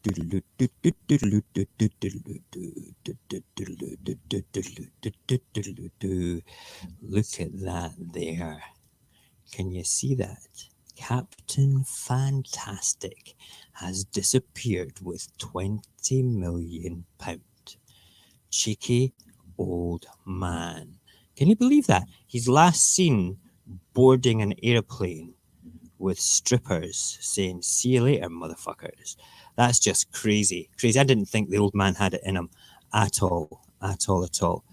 Look at that there. Can you see that? Captain Fantastic has disappeared with £20 million. Cheeky old man. Can you believe that? He's last seen boarding an airplane with strippers saying, "See you later, motherfuckers." That's just crazy. Crazy. I didn't think the old man had it in him at all. At all, at all.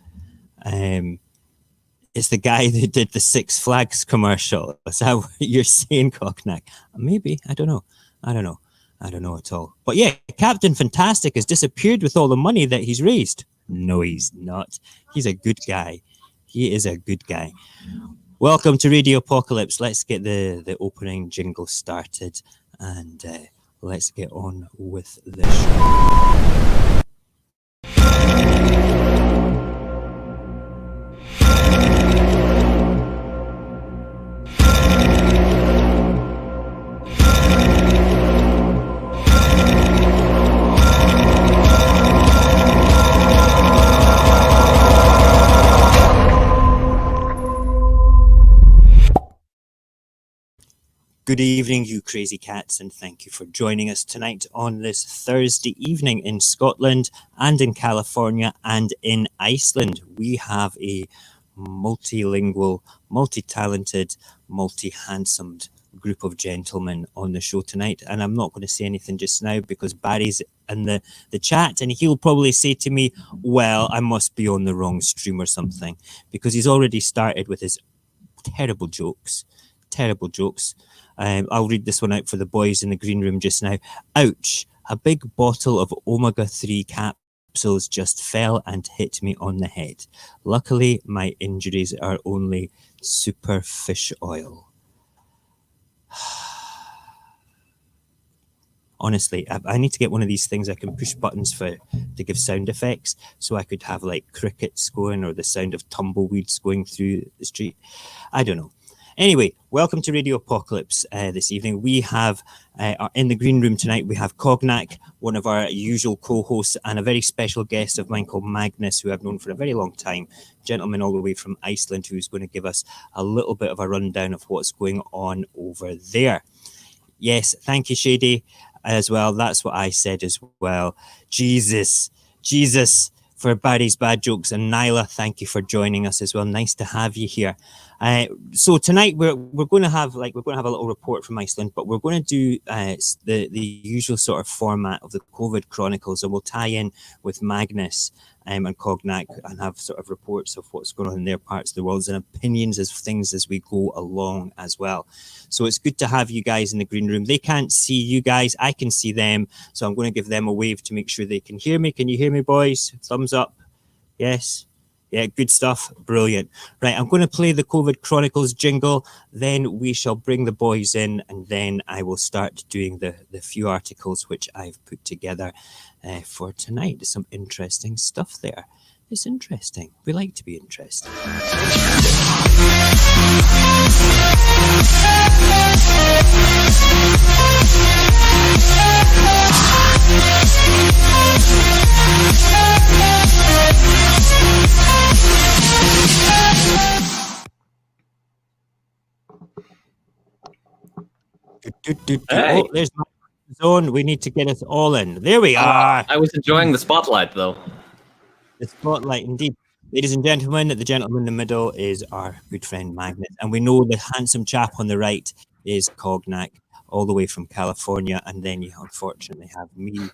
It's the guy that did the Six Flags commercial. Is that what you're saying, Cocknack? Maybe. I don't know. I don't know at all. But yeah, Captain Fantastic has disappeared with all the money that he's raised. No, he's not. He's a good guy. He is a good guy. Welcome to Radio Apocalypse. Let's get the opening jingle started and let's get on with the show. Good evening, you crazy cats, and thank you for joining us tonight on this Thursday evening in Scotland and in California and in Iceland. We have a multilingual, multi-talented, multi-handsomed group of gentlemen on the show tonight, and I'm not going to say anything just now because Barry's in the chat and he'll probably say to me, well, I must be on the wrong stream or something, because he's already started with his terrible jokes. I'll read this one out for the boys in the green room just now. Ouch, a big bottle of omega-3 capsules just fell and hit me on the head. Luckily, my injuries are only super fish oil. Honestly, I need to get one of these things I can push buttons for to give sound effects, so I could have like crickets going or the sound of tumbleweeds going through the street. I don't know. Anyway, welcome to Radio Apocalypse this evening. We have, in the green room tonight, we have Cognac, one of our usual co-hosts, and a very special guest of mine called Magnus, who I've known for a very long time, gentleman all the way from Iceland, who's going to give us a little bit of a rundown of what's going on over there. Yes, thank you, Shady, as well. That's what I said as well. Jesus, for Barry's bad jokes. And Nyla, thank you for joining us as well. Nice to have you here. So tonight we're going to have a little report from Iceland, but we're going to do the usual sort of format of the COVID Chronicles, and we'll tie in with Magnus and Cognac and have sort of reports of what's going on in their parts of the world and opinions of things as we go along as well. So it's good to have you guys in the green room. They can't see you guys, I can see them, so I'm going to give them a wave to make sure they can hear me. Can you hear me, boys? Thumbs up. Yes. Yeah, good stuff. Brilliant. Right, I'm going to play the COVID Chronicles jingle, then we shall bring the boys in, and then I will start doing the few articles which I've put together for tonight. There's some interesting stuff there. It's interesting. We like to be interesting. Hey. Oh, there's my zone. We need to get us all in. There we are. I was enjoying the spotlight, though. The spotlight, indeed. Ladies and gentlemen, the gentleman in the middle is our good friend Magnus. And we know the handsome chap on the right is Cognac, all the way from California. And then you unfortunately have me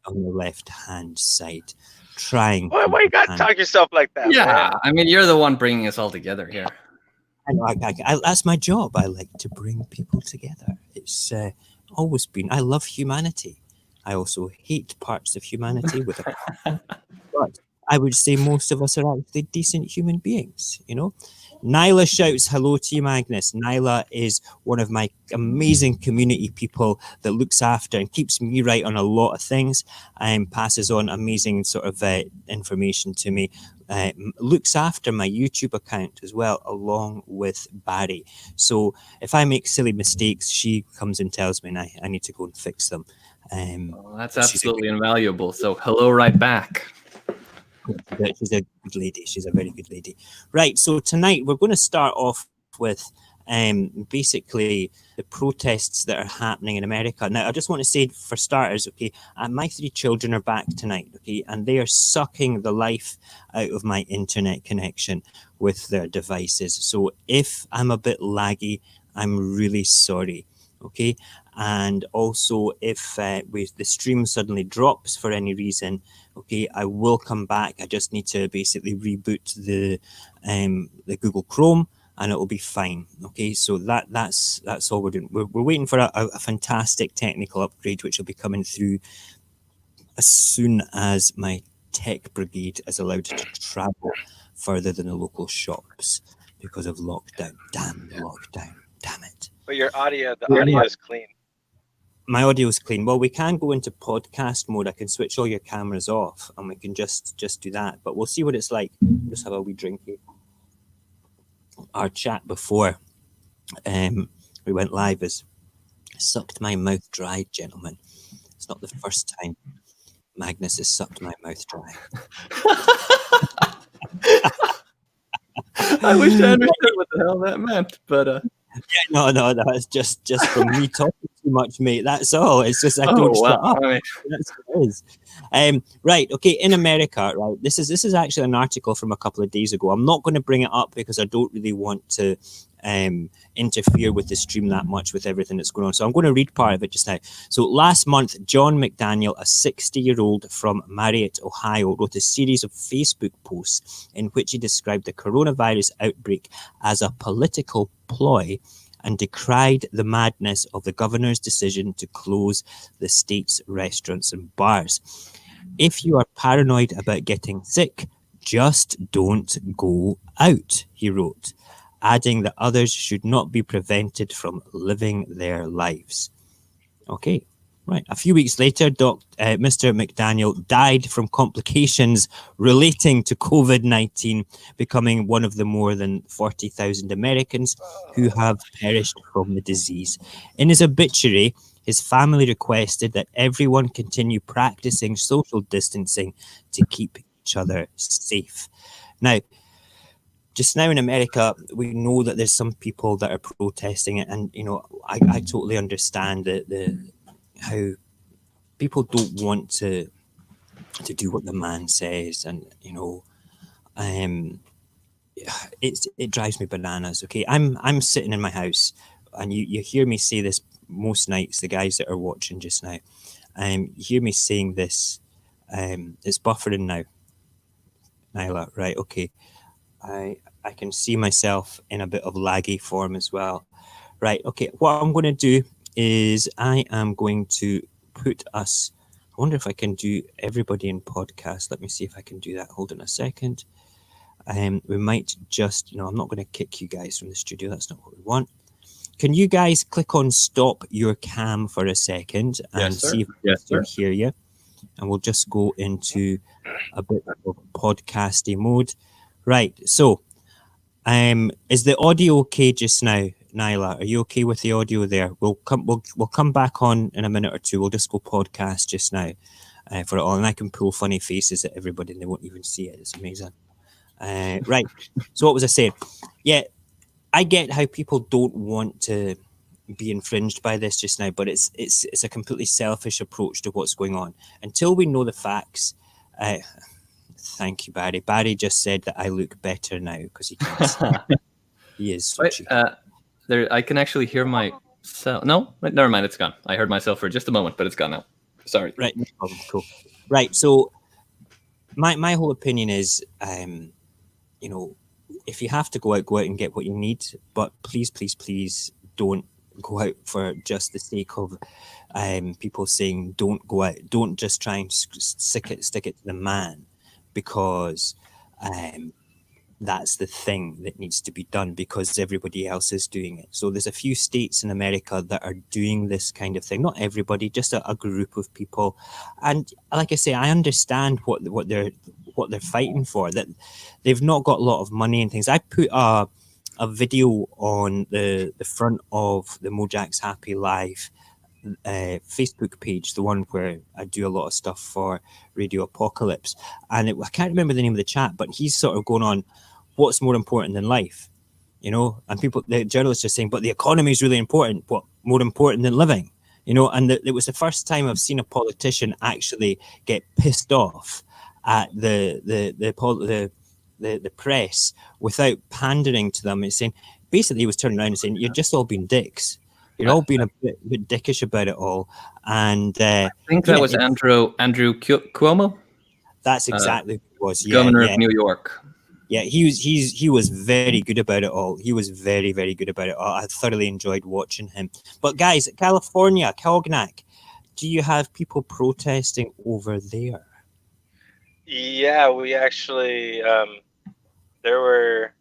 on the left-hand side trying. Why you got to talk yourself like that? Yeah, man? I mean, you're the one bringing us all together here. That's my job. I like to bring people together. It's always been. I love humanity. I also hate parts of humanity with a but I would say most of us are actually decent human beings, you know. Nyla shouts hello to you, Magnus. Nyla is one of my amazing community people that looks after and keeps me right on a lot of things and passes on amazing sort of information to me. Looks after my YouTube account as well, along with Barry. So if I make silly mistakes, she comes and tells me and I need to go and fix them. That's absolutely invaluable. So hello right back. She's a good lady. She's a very good lady. Right. So tonight we're going to start off with basically the protests that are happening in America. Now, I just want to say for starters, okay, my 3 children are back tonight, okay, and they are sucking the life out of my internet connection with their devices. So if I'm a bit laggy, I'm really sorry, okay? And also if the stream suddenly drops for any reason, okay, I will come back. I just need to basically reboot the Google Chrome, and it will be fine. Okay, so that's all we're doing. We're waiting for a fantastic technical upgrade, which will be coming through as soon as my tech brigade is allowed to travel further than the local shops because of lockdown. Damn lockdown! Damn it! But your audio, the audio is clean. My audio is clean. Well, we can go into podcast mode. I can switch all your cameras off, and we can just do that. But we'll see what it's like. Just have a wee drink here. Our chat before we went live is sucked my mouth dry, gentlemen. It's not the first time Magnus has sucked my mouth dry. I wish I understood what the hell that meant, but yeah, no, it's just from me talking too much, mate. That's all. It's just I don't shut up. Right. That's what it is. Right, okay. In America, right. This is actually an article from a couple of days ago. I'm not going to bring it up because I don't really want to interfere with the stream that much with everything that's going on. So I'm going to read part of it just now. So last month, John McDaniel, a 60-year-old from Marietta, Ohio, wrote a series of Facebook posts in which he described the coronavirus outbreak as a political ploy and decried the madness of the governor's decision to close the state's restaurants and bars. If you are paranoid about getting sick, just don't go out, he wrote, adding that others should not be prevented from living their lives. Okay, right. A few weeks later, Mr. McDaniel died from complications relating to COVID-19, becoming one of the more than 40,000 Americans who have perished from the disease. In his obituary, his family requested that everyone continue practicing social distancing to keep each other safe. Now, just now in America, we know that there's some people that are protesting it, and you know, I totally understand how people don't want to do what the man says, and you know, it drives me bananas. Okay, I'm sitting in my house, and you hear me say this most nights. The guys that are watching just now, you hear me saying this. It's buffering now, Nyla. Right? Okay. I can see myself in a bit of laggy form as well. Right, okay, what I'm going to do is I am going to put us, I wonder if I can do everybody in podcast. Let me see if I can do that. Hold on a second. We might just, I'm not going to kick you guys from the studio. That's not what we want. Can you guys click on stop your cam for a second and see if I can hear you? And we'll just go into a bit of podcasty mode. Right, so is the audio okay just now, Nyla? Are you okay with the audio there? We'll come back on in a minute or two. We'll just go podcast just now for it all, and I can pull funny faces at everybody, and they won't even see it. It's amazing. Right. So what was I saying? Yeah, I get how people don't want to be infringed by this just now, but it's a completely selfish approach to what's going on. Until we know the facts. Thank you, Barry. Barry just said that I look better now because he can't see. He is so cheeky. There, I can actually hear myself. No, never mind. It's gone. I heard myself for just a moment, but it's gone now. Sorry. Right. No problem. Cool. Right. So my whole opinion is, if you have to go out and get what you need, but please, please, please don't go out for just the sake of people saying don't go out. Don't just try and stick it to the man. Because that's the thing that needs to be done because everybody else is doing it. So there's a few states in America that are doing this kind of thing. Not everybody, just a group of people. And like I say, I understand what they're fighting for. That they've not got a lot of money and things. I put a video on the front of the Mojax Happy Live Facebook page, the one where I do a lot of stuff for Radio Apocalypse, and I can't remember the name of the chat, but he's sort of going on, what's more important than life, you know? And the journalists are saying, but the economy is really important. What more important than living, you know? And it was the first time I've seen a politician actually get pissed off at the press without pandering to them. It's saying, basically, he was turning around and saying, "You're just all being dicks. You're all being a bit dickish about it all." And I think that was Andrew Cuomo. That's exactly what it was. Governor of New York. Yeah, he was very good about it all. He was very, very good about it all. I thoroughly enjoyed watching him. But guys, California, Cognac, do you have people protesting over there? Yeah, we actually there were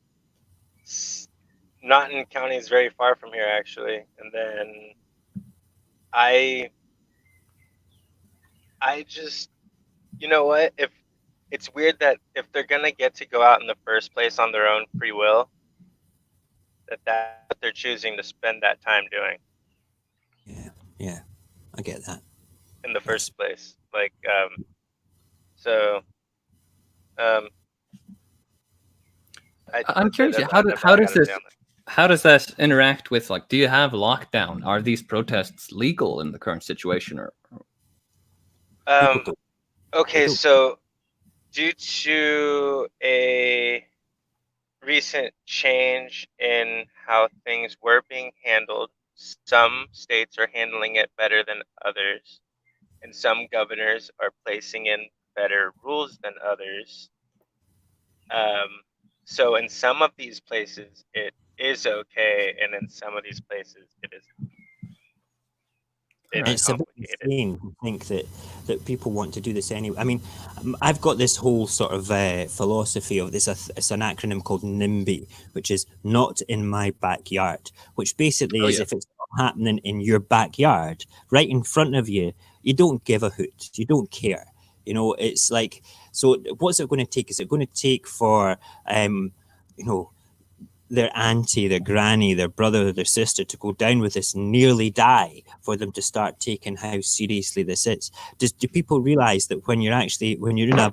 Naughton County is very far from here, actually, and then I just, you know what, if it's weird that if they're gonna get to go out in the first place on their own free will, that's what they're choosing to spend that time doing. Yeah, I get that. In the first place, like, I'm curious, how does that interact with, like, do you have lockdown? Are these protests legal in the current situation, or? Okay, so due to a recent change in how things were being handled, some states are handling it better than others, and some governors are placing in better rules than others. So in some of these places, it is okay, and in some of these places, it isn't. It's a bit insane to think that people want to do this anyway. I mean, I've got this whole sort of philosophy of this. It's an acronym called NIMBY, which is not in my backyard, which basically is if it's not happening in your backyard, right in front of you, you don't give a hoot. You don't care. You know, it's like, so what's it going to take? Is it going to take for, you know, their auntie, their granny, their brother, their sister to go down with this, nearly die, for them to start taking how seriously this is? Do people realize that when you're in a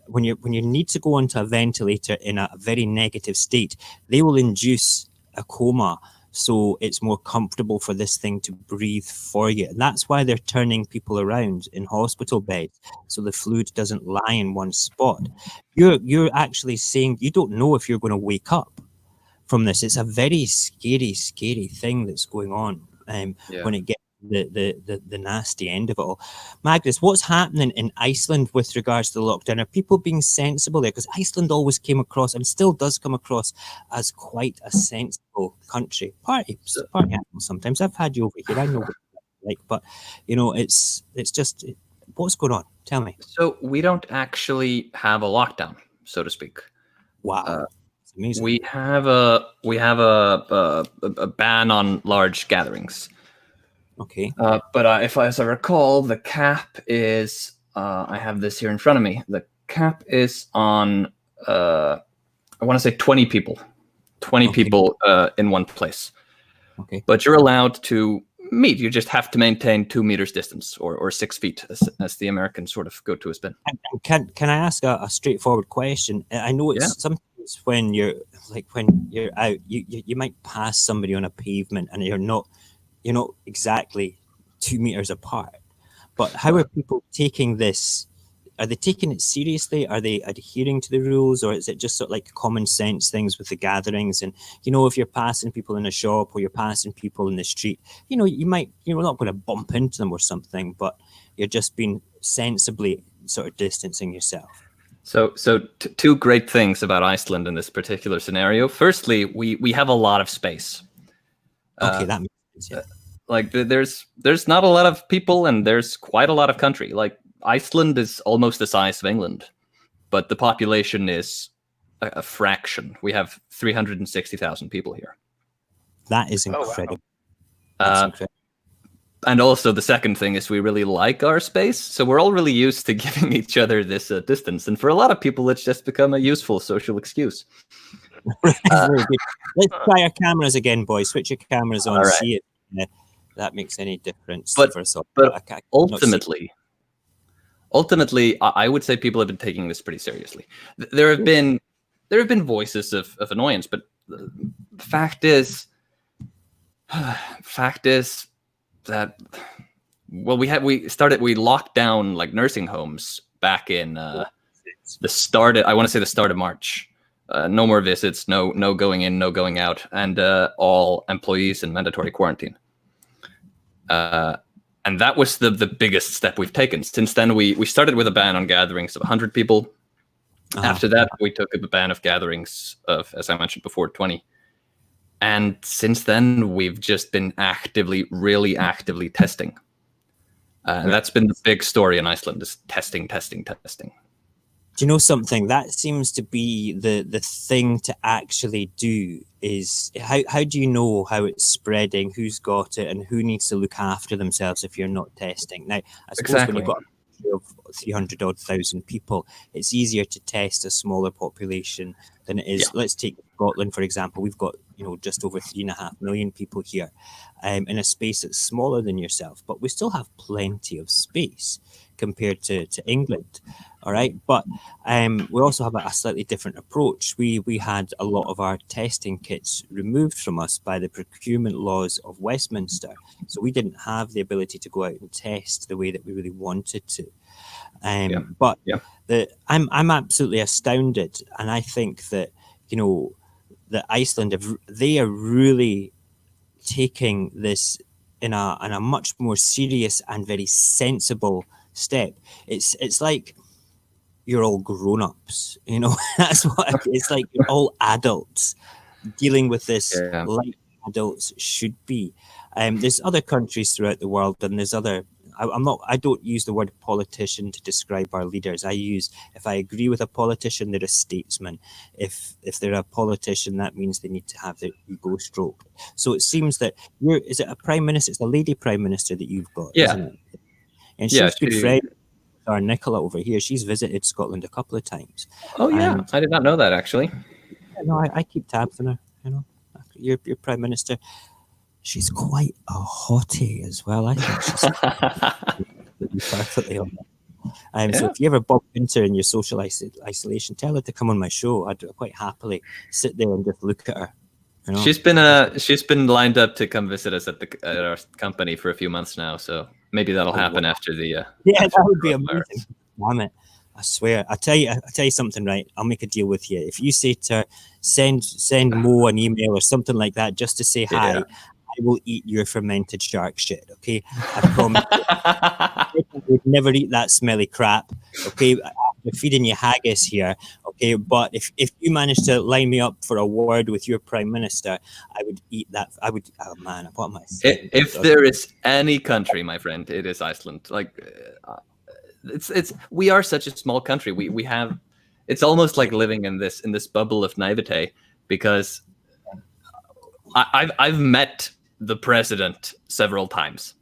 when you need to go onto a ventilator in a very negative state, they will induce a coma so it's more comfortable for this thing to breathe for you. And that's why they're turning people around in hospital beds, so the fluid doesn't lie in one spot. You're actually saying you don't know if you're going to wake up from this. It's a very scary thing that's going on when it gets the nasty end of it all. Magnus, what's happening in Iceland with regards to the lockdown? Are people being sensible there? Because Iceland always came across, and still does come across, as quite a sensible country. Party animal sometimes. I've had you over here. I know what it's like, but you know, it's just, what's going on? Tell me. So we don't actually have a lockdown, so to speak. Wow. It's amazing. We have a ban on large gatherings. Okay. But as I recall, the cap is, I have this here in front of me. The cap is on, I want to say 20 people. 20 people in one place. Okay. But you're allowed to meet. You just have to maintain 2 meters distance, or 6 feet, as the Americans sort of go to a spin. Can I ask a straightforward question? I know it's sometimes when you're out, you might pass somebody on a pavement and you're not exactly 2 meters apart. But how are people taking this? Are they taking it seriously? Are they adhering to the rules? Or is it just sort of like common sense things with the gatherings? And, you know, if you're passing people in a shop or you're passing people in the street, you know, you're not going to bump into them or something, but you're just being sensibly sort of distancing yourself. So two great things about Iceland in this particular scenario. Firstly, we have a lot of space. Okay, that makes sense, yeah. Like there's not a lot of people, and there's quite a lot of country. Like Iceland is almost the size of England, but the population is a fraction. We have 360,000 people here. That is incredible. Oh, wow. That's incredible. And also the second thing is we really like our space. So we're all really used to giving each other this distance. And for a lot of people, it's just become a useful social excuse. Very good. Let's try our cameras again, boys. Switch your cameras on. Right. See it. that makes any difference But- for us all. but I cannot see- ultimately, I would say people have been taking this pretty seriously. There have been voices of annoyance, but the fact is that we locked down like nursing homes back in I want to say the start of March. No more visits, no going in, no going out, and all employees in mandatory quarantine. And that was the biggest step we've taken. Since then, we started with a ban on gatherings of 100 people. After that, we took up a ban of gatherings of, as I mentioned before, 20. And since then, we've just been really actively testing. And that's been the big story in Iceland, is testing. Do you know something? That seems to be the thing to actually do. Is how do you know how it's spreading, who's got it, and who needs to look after themselves if you're not testing? Now, I suppose when you've got a country of 300,000 people, it's easier to test a smaller population than it is. Yeah. Let's take Scotland, for example. We've got just over 3.5 million people here, in a space that's smaller than yourself, but we still have plenty of space compared to England. All right, but we also have a slightly different approach. We had a lot of our testing kits removed from us by the procurement laws of Westminster, so we didn't have the ability to go out and test the way that we really wanted to. But I'm absolutely astounded, and I think that that Iceland they are really taking this in a much more serious and very sensible step. It's like you're all grown-ups, that's what it's like. You're all adults dealing with this like adults should be. There's other countries throughout the world, and there's other. I don't use the word politician to describe our leaders. If I agree with a politician, they're a statesman. If they're a politician, that means they need to have their ego stroked. So it seems that is it a prime minister? It's a lady prime minister that you've got, isn't it? And she's good friend with our Nicola over here. She's visited Scotland a couple of times. Oh yeah, I did not know that actually. No, I keep tabs on her. Your prime minister. She's quite a hottie as well. I think she's perfectly on that. So if you ever bump into her in your social isolation, tell her to come on my show. I'd quite happily sit there and just look at her. She's been lined up to come visit us at our company for a few months now. So maybe that'll happen after the. That would be amazing. Damn it! I swear. I tell you something, right? I'll make a deal with you. If you say to her, send Mo an email or something like that, just to say hi. I will eat your fermented shark shit, okay? I promise you. I would never eat that smelly crap, okay? After feeding you haggis here, okay? But if you manage to line me up for a word with your prime minister, I would eat that. Oh man, what am I saying? If there is any country, my friend, it is Iceland. Like, we are such a small country. We have, it's almost like living in this bubble of naivete, because I've met the president several times.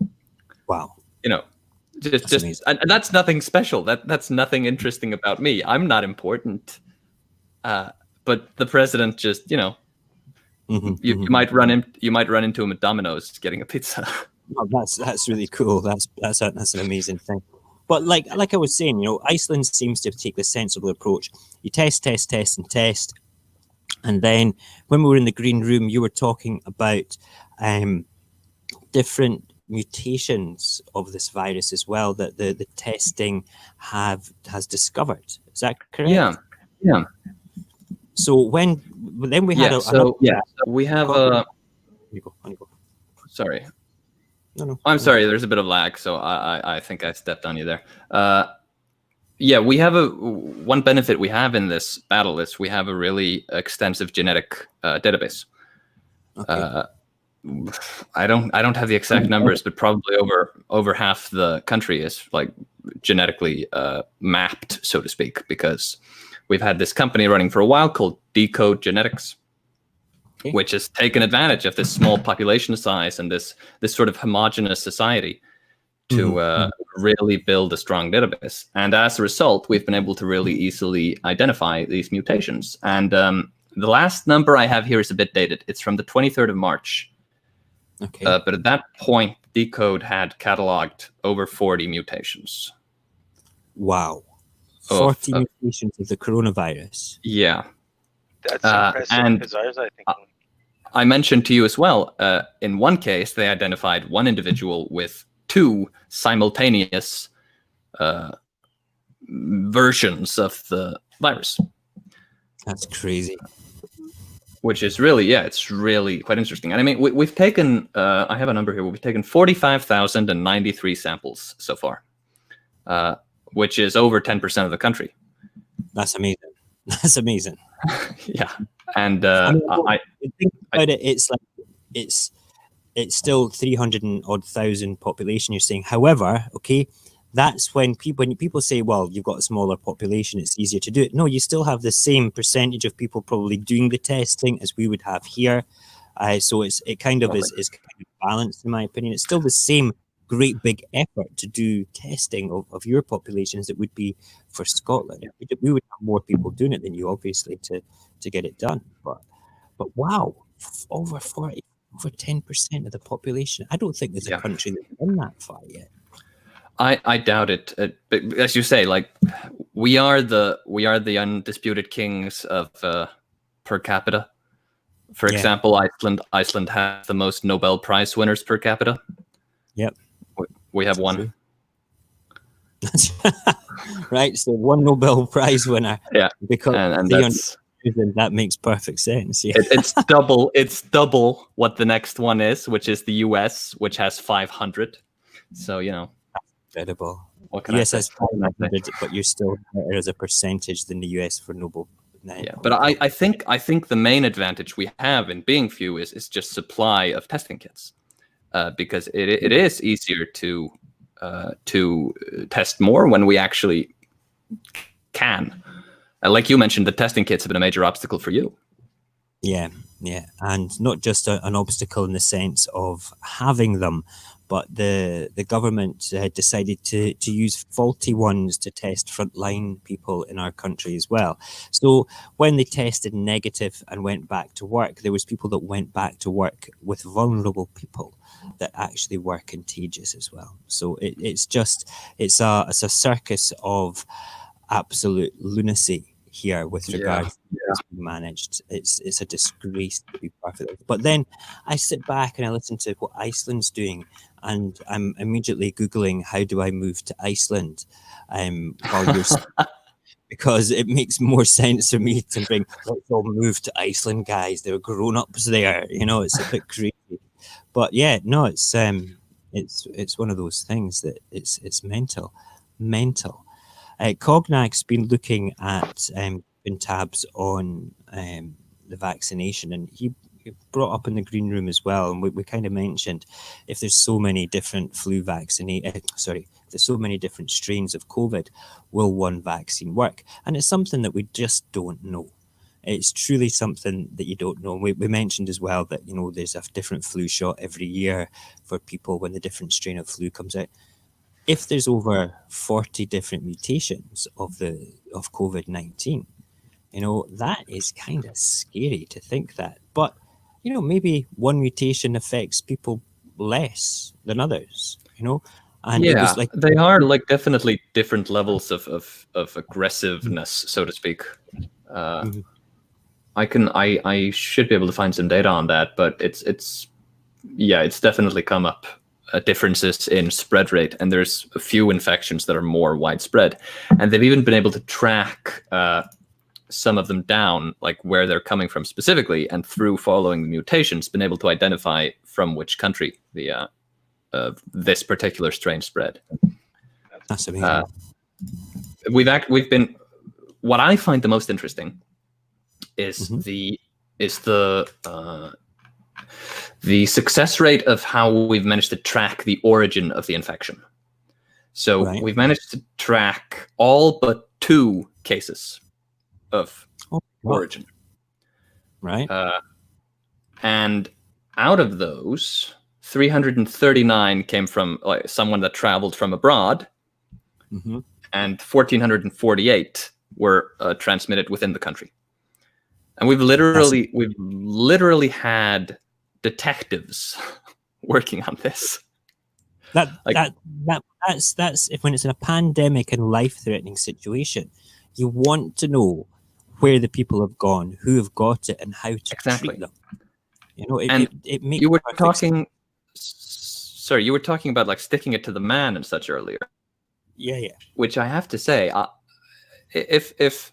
Wow. Just and that's nothing special. That's nothing interesting about me. I'm not important. But the president just, you might run into him at Domino's getting a pizza. Oh, that's really cool. That's an amazing thing. But like I was saying, Iceland seems to take this sensible approach. You test, and then when we were in the green room, you were talking about different mutations of this virus as well that the testing has discovered. Is that correct? Yeah. So then we had we have a. You go. Sorry. No. I'm sorry. There's a bit of lag, so I think I stepped on you there. We have one benefit we have in this battle is we have a really extensive genetic database. Okay. I don't have the exact numbers, but probably over half the country is like genetically mapped, so to speak, because we've had this company running for a while called Decode Genetics, which has taken advantage of this small population size and this sort of homogenous society to really build a strong database. And as a result, we've been able to really easily identify these mutations. And the last number I have here is a bit dated. It's from the 23rd of March. Okay. But at that point, Decode had cataloged over 40 mutations. Wow. Of- 40 of- mutations of the coronavirus. Yeah. That's impressive and- because ours, I think. I mentioned to you as well, in one case, they identified one individual with 2 simultaneous versions of the virus. That's crazy. Which is really, it's really quite interesting. And I mean, we've taken, I have a number here, we've taken 45,093 samples so far, which is over 10% of the country. That's amazing. That's amazing. Yeah. And think about it, it's like it's still 300 and odd thousand population you're saying. However, okay, that's when people say, well, you've got a smaller population, it's easier to do it. No, you still have the same percentage of people probably doing the testing as we would have here. So it kind of is kind of balanced, in my opinion. It's still the same great big effort to do testing of your population as it would be for Scotland. We would have more people doing it than you, obviously, to get it done. But wow, over 10% of the population. I don't think there's a country that's done that far yet. I doubt it. But as you say, like we are the undisputed kings of per capita. For example, Iceland has the most Nobel Prize winners per capita. Yep, we have one. Right. So one Nobel Prize winner. Yeah, because and that makes perfect sense. Yeah, it's double. It's double what the next one is, which is the U.S., which has 500. So incredible. What can US I has 500, but you're still better as a percentage than the US for Nobel. Yeah, but I think the main advantage we have in being few is just supply of testing kits, because it is easier to test more when we actually can. Like you mentioned, the testing kits have been a major obstacle for you. Yeah, and not just an obstacle in the sense of having them, but the government decided to use faulty ones to test frontline people in our country as well. So when they tested negative and went back to work, there was people that went back to work with vulnerable people that actually were contagious as well. So it's a circus of absolute lunacy here with regards to what's being managed. It's a disgrace, to be perfectly. But then I sit back and I listen to what Iceland's doing, and I'm immediately Googling, how do I move to Iceland? While you're because it makes more sense for me to bring, let's all move to Iceland, guys. There are grown-ups there. It's a bit crazy. But yeah, no, it's one of those things that it's mental. Cognac's been looking at in tabs on the vaccination, and he brought up in the green room as well, and we kind of mentioned, if there's so many different there's so many different strains of COVID, will one vaccine work? And it's something that we just don't know. It's truly something that you don't know. We mentioned as well that there's a different flu shot every year for people when the different strain of flu comes out. If there's over 40 different mutations of COVID-19, that is kind of scary to think that. But, maybe one mutation affects people less than others, And it was like, they are like definitely different levels of aggressiveness, so to speak. I should be able to find some data on that, but it's definitely come up. Differences in spread rate, and there's a few infections that are more widespread, and they've even been able to track some of them down, like where they're coming from specifically, and through following the mutations, been able to identify from which country the this particular strain spread. That's amazing. We've been. What I find the most interesting is the success rate of how we've managed to track the origin of the infection. So we've managed to track all but 2 cases of origin. Right. And out of those, 339 came from someone that traveled from abroad, and 1,448 were transmitted within the country. And we've literally had detectives working on this. That's if when it's in a pandemic and life-threatening situation, you want to know where the people have gone, who have got it, and how to Exactly. treat them. It makes you were perfect sense. talking, sorry, you were talking about like sticking it to the man and such earlier. Yeah. Which I have to say, if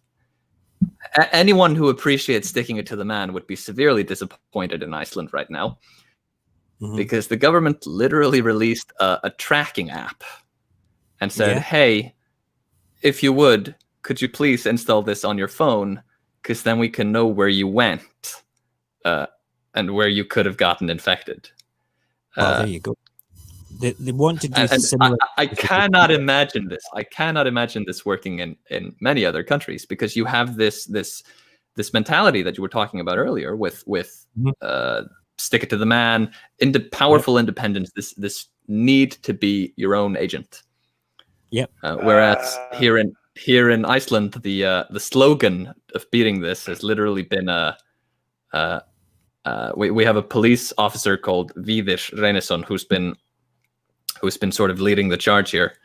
anyone who appreciates sticking it to the man would be severely disappointed in Iceland right now, because the government literally released a tracking app and said, hey, if you would, could you please install this on your phone? Because then we can know where you went and where you could have gotten infected. There you go. They want to do and similar. I cannot imagine this. I cannot imagine this working in many other countries, because you have this mentality that you were talking about earlier with stick it to the man, powerful independence, this need to be your own agent. Yep. Whereas here in Iceland, the slogan of beating this has literally been we have a police officer called Víðir Reynisson who's been sort of leading the charge here,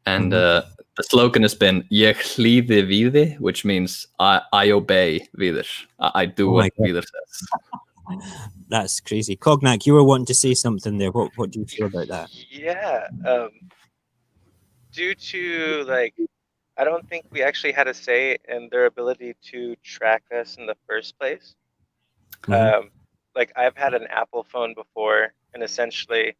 and the slogan has been "Ég hlýði Víði," which means I obey Víðir. I do what Víðir says. That's crazy. Cognac, you were wanting to say something there. What do you feel about that? Yeah. Due to I don't think we actually had a say in their ability to track us in the first place. I've had an Apple phone before, and essentially,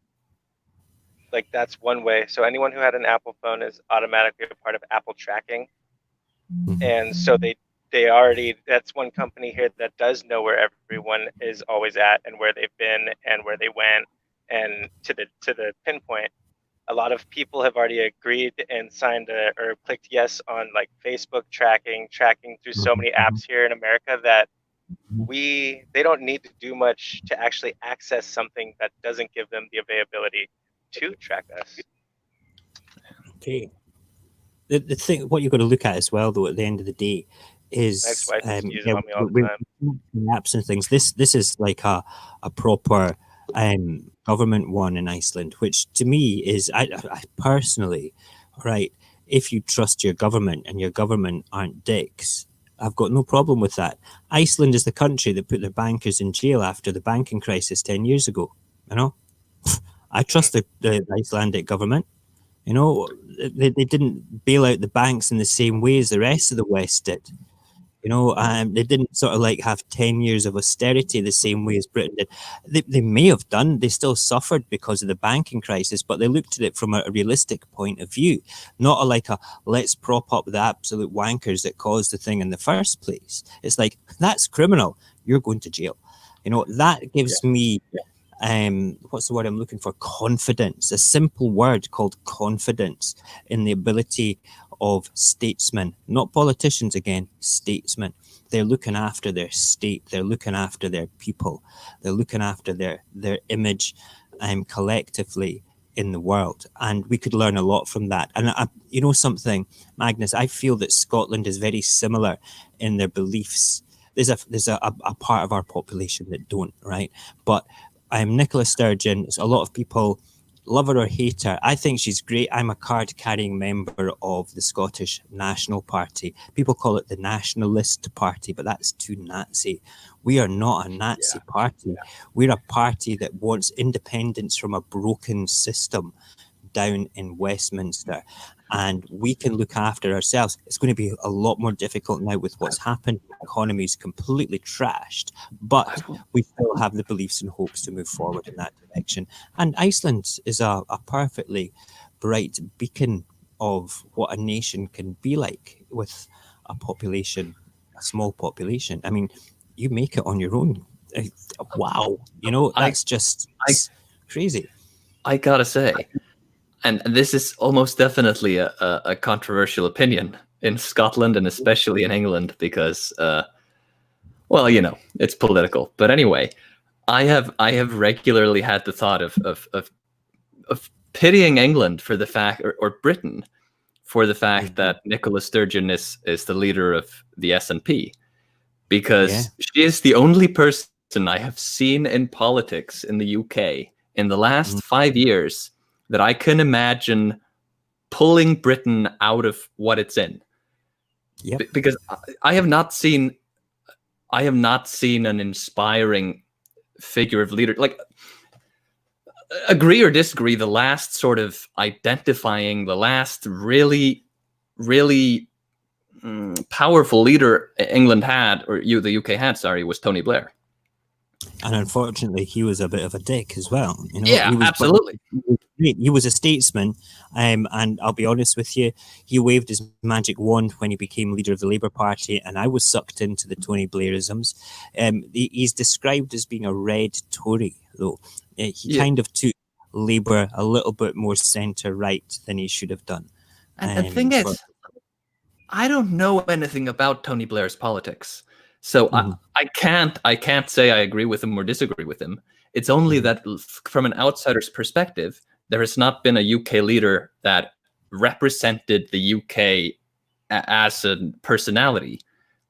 that's one way. So anyone who had an Apple phone is automatically a part of Apple tracking, and so they already, that's one company here that does know where everyone is always at and where they've been and where they went, and to the pinpoint. A lot of people have already agreed and signed or clicked yes on Facebook tracking through so many apps here in America that they don't need to do much to actually access something that doesn't give them the availability to track us. Okay. The thing, what you've got to look at as well, though, at the end of the day, is ex-wife is using on me all the time. Apps and things. This is like a proper government one in Iceland, which to me is, I personally, right, if you trust your government and your government aren't dicks, I've got no problem with that. Iceland is the country that put their bankers in jail after the banking crisis 10 years ago. I trust the Icelandic government. They didn't bail out the banks in the same way as the rest of the West did. They didn't sort of have 10 years of austerity the same way as Britain did. They may have done. They still suffered because of the banking crisis, but they looked at it from a realistic point of view, not a let's prop up the absolute wankers that caused the thing in the first place. It's that's criminal. You're going to jail. That gives me what's the word I'm looking for? Confidence. A simple word called confidence in the ability of statesmen, not politicians again, statesmen. They're looking after their state. They're looking after their people. They're looking after their image collectively in the world. And we could learn a lot from that. And something, Magnus, I feel that Scotland is very similar in their beliefs. There's a part of our population that don't, right? But Nicola Sturgeon, a lot of people love her or hate her. I think she's great. I'm a card-carrying member of the Scottish National Party. People call it the Nationalist Party, but that's too Nazi. We are not a Nazi party. We're a party that wants independence from a broken system down in Westminster. And we can look after ourselves. It's going to be a lot more difficult now with what's happened. The economy is completely trashed, but we still have the beliefs and hopes to move forward in that direction. And Iceland is a perfectly bright beacon of what a nation can be like with a population, a small population. I mean, you make it on your own. Wow. That's just crazy. I gotta say, and this is almost definitely a controversial opinion in Scotland and especially in England because, it's political. But anyway, I have regularly had the thought of pitying England for the fact, or Britain for the fact that Nicola Sturgeon is the leader of the SNP, because she is the only person I have seen in politics in the UK in the last 5 years that I can imagine pulling Britain out of what it's in. Yep. Because I have not seen an inspiring figure of leader. Like, agree or disagree, the last sort of identifying, the last really, really powerful leader England had, or the UK had, sorry, was Tony Blair. And unfortunately, he was a bit of a dick as well. You know, Yeah, he was, absolutely. He was a statesman, and I'll be honest with you, he waved his magic wand when he became leader of the Labour Party, and I was sucked into the Tony Blairisms. He's described as being a red Tory, though. He kind of took Labour a little bit more centre-right than he should have done. And the thing is, I don't know anything about Tony Blair's politics. So I can't say I agree with him or disagree with him. It's only that from an outsider's perspective, there has not been a UK leader that represented the UK as a personality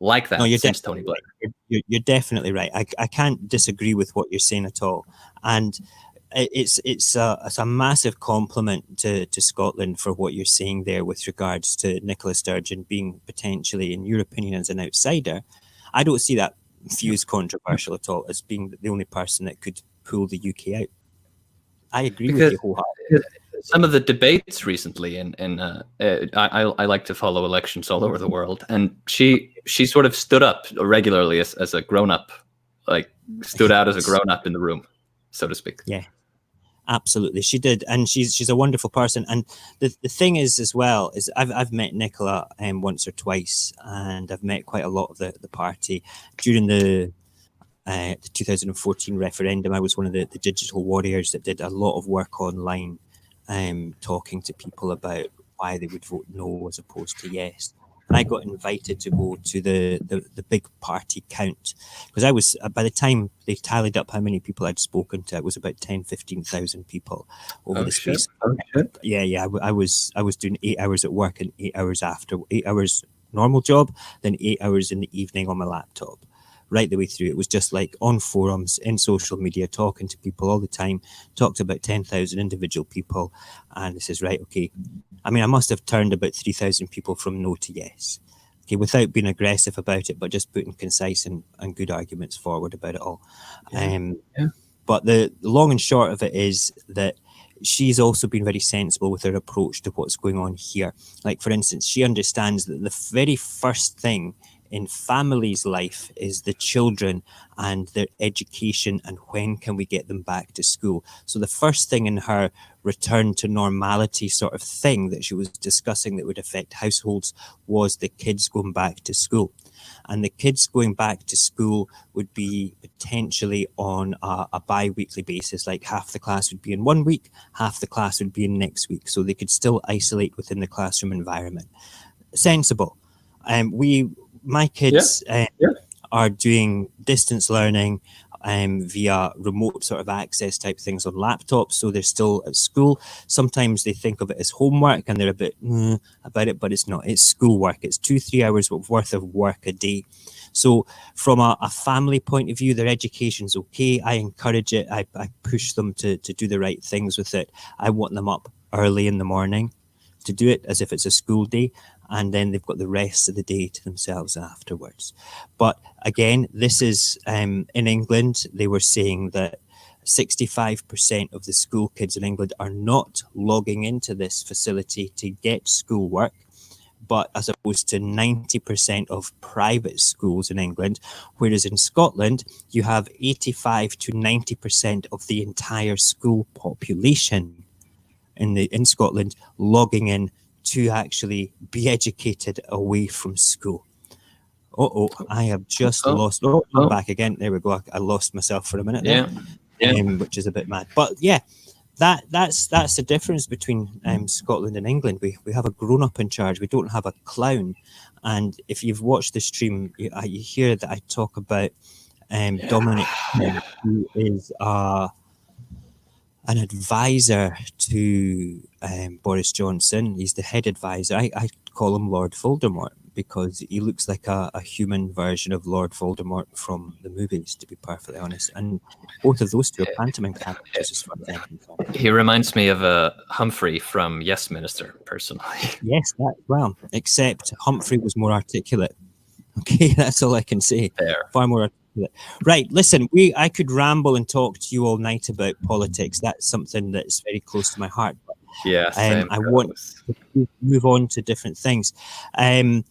like that since Tony Blair. You're definitely right. I can't disagree with what you're saying at all. And it's a massive compliment to Scotland for what you're saying there with regards to Nicola Sturgeon being potentially, in your opinion, as an outsider. I don't see that view as controversial at all, as being the only person that could pull the UK out. I agree with you wholeheartedly. Some of the debates recently, I like to follow elections all over the world, and she sort of stood up regularly as a grown-up, like stood out as a grown-up in the room, so to speak. Yeah. Absolutely, she did, and she's a wonderful person. And the thing is, as well, is I've met Nicola once or twice, and I've met quite a lot of the party during the 2014 referendum. I was one of the digital warriors that did a lot of work online, talking to people about why they would vote no as opposed to yes. And I got invited to go to the big party count, because I was, by the time they tallied up how many people I'd spoken to, it was about 15,000 people over the space. Yeah. I was doing 8 hours at work and 8 hours after, 8 hours normal job, then 8 hours in the evening on my laptop. Right the way through. It was just like on forums, in social media, talking to people all the time, talked to about 10,000 individual people. And this is right, okay. I mean, I must have turned about 3,000 people from no to yes. Okay, without being aggressive about it, but just putting concise and good arguments forward about it all. But the long and short of it is that she's also been very sensible with her approach to what's going on here. Like, for instance, she understands that the very first thing in families' life is the children and their education, and when can we get them back to school. So the first thing in her return to normality sort of thing that she was discussing that would affect households was the kids going back to school. And the kids going back to school would be potentially on a bi-weekly basis, like half the class would be in 1 week, half the class would be in next week, so they could still isolate within the classroom environment. Sensible. My kids are doing distance learning via remote sort of access type things on laptops, so they're still at school. Sometimes they think of it as homework and they're a bit about it, but it's not. It's schoolwork. It's 2-3 hours worth of work a day. So from a family point of view, their education's okay. I encourage it. I push them to do the right things with it. I want them up early in the morning to do it as if it's a school day, and then they've got the rest of the day to themselves afterwards. But again, this is in England, they were saying that 65% of the school kids in England are not logging into this facility to get schoolwork, but as opposed to 90% of private schools in England, whereas in Scotland, you have 85 to 90% of the entire school population in Scotland logging in to actually be educated away from school. I have just lost. I'm back again. There we go. I lost myself for a minute there, which is a bit mad. But yeah, that's the difference between Scotland and England. We have a grown-up in charge. We don't have a clown. And if you've watched the stream, you hear that I talk about Dominic, who is an advisor to Boris Johnson. He's the head advisor. I call him Lord Voldemort because he looks like a human version of Lord Voldemort from the movies, to be perfectly honest. And both of those two are pantomime characters, as far as I'm concerned. He reminds me of Humphrey from Yes Minister, personally. Yes, that well, except Humphrey was more articulate. Okay, that's all I can say. There. Far more articulate. Right, listen, I could ramble and talk to you all night about politics. That's something that's very close to my heart. But, Yeah, same. I want to move on to different things. One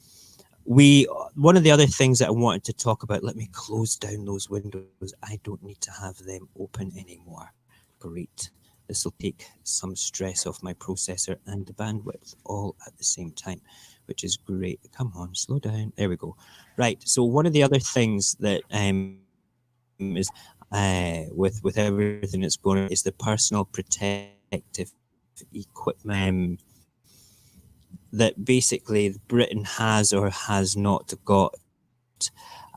of the other things that I wanted to talk about, let me close down those windows. I don't need to have them open anymore. Great. This will take some stress off my processor and the bandwidth all at the same time, which is great. Come on, slow down. There we go. Right. So one of the other things that is with everything that's going on is the personal protective equipment that basically Britain has or has not got.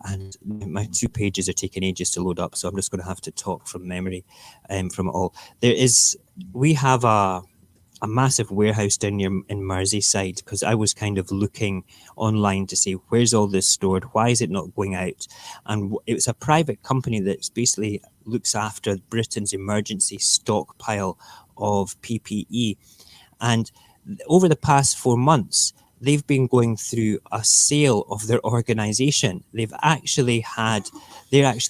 And my 2 pages are taking ages to load up, so I'm just going to have to talk from memory from it all. We have a massive warehouse down here in Merseyside, because I was kind of looking online to see where's all this stored, why is it not going out? And it was a private company that basically looks after Britain's emergency stockpile of PPE. And over the past 4 months, they've been going through a sale of their organization. They're actually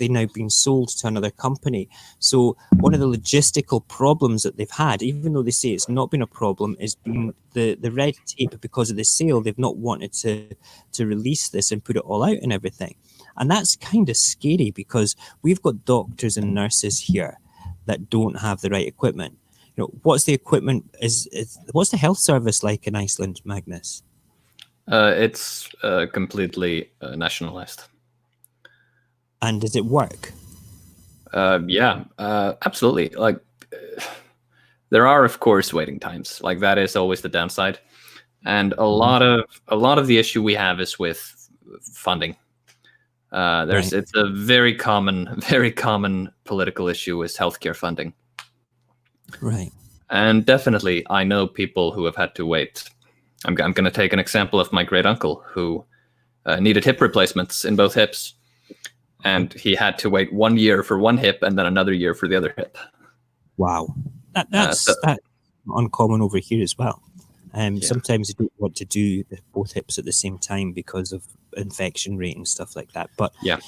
now being sold to another company. So one of the logistical problems that they've had, even though they say it's not been a problem, is been the red tape because of the sale. They've not wanted to release this and put it all out and everything. And that's kind of scary, because we've got doctors and nurses here that don't have the right equipment. What's the equipment? What's the health service like in Iceland, Magnus? It's completely nationalized. And does it work? Yeah, absolutely. Like, there are, of course, waiting times. Like, that is always the downside, and a lot of the issue we have is with funding. It's a very common political issue is healthcare funding. Right. And definitely, I know people who have had to wait. I'm going to take an example of my great uncle who needed hip replacements in both hips, and he had to wait 1 year for one hip and then another year for the other hip. Wow, that's uncommon over here as well. Sometimes you don't want to do both hips at the same time because of infection rate and stuff like that. But yeah,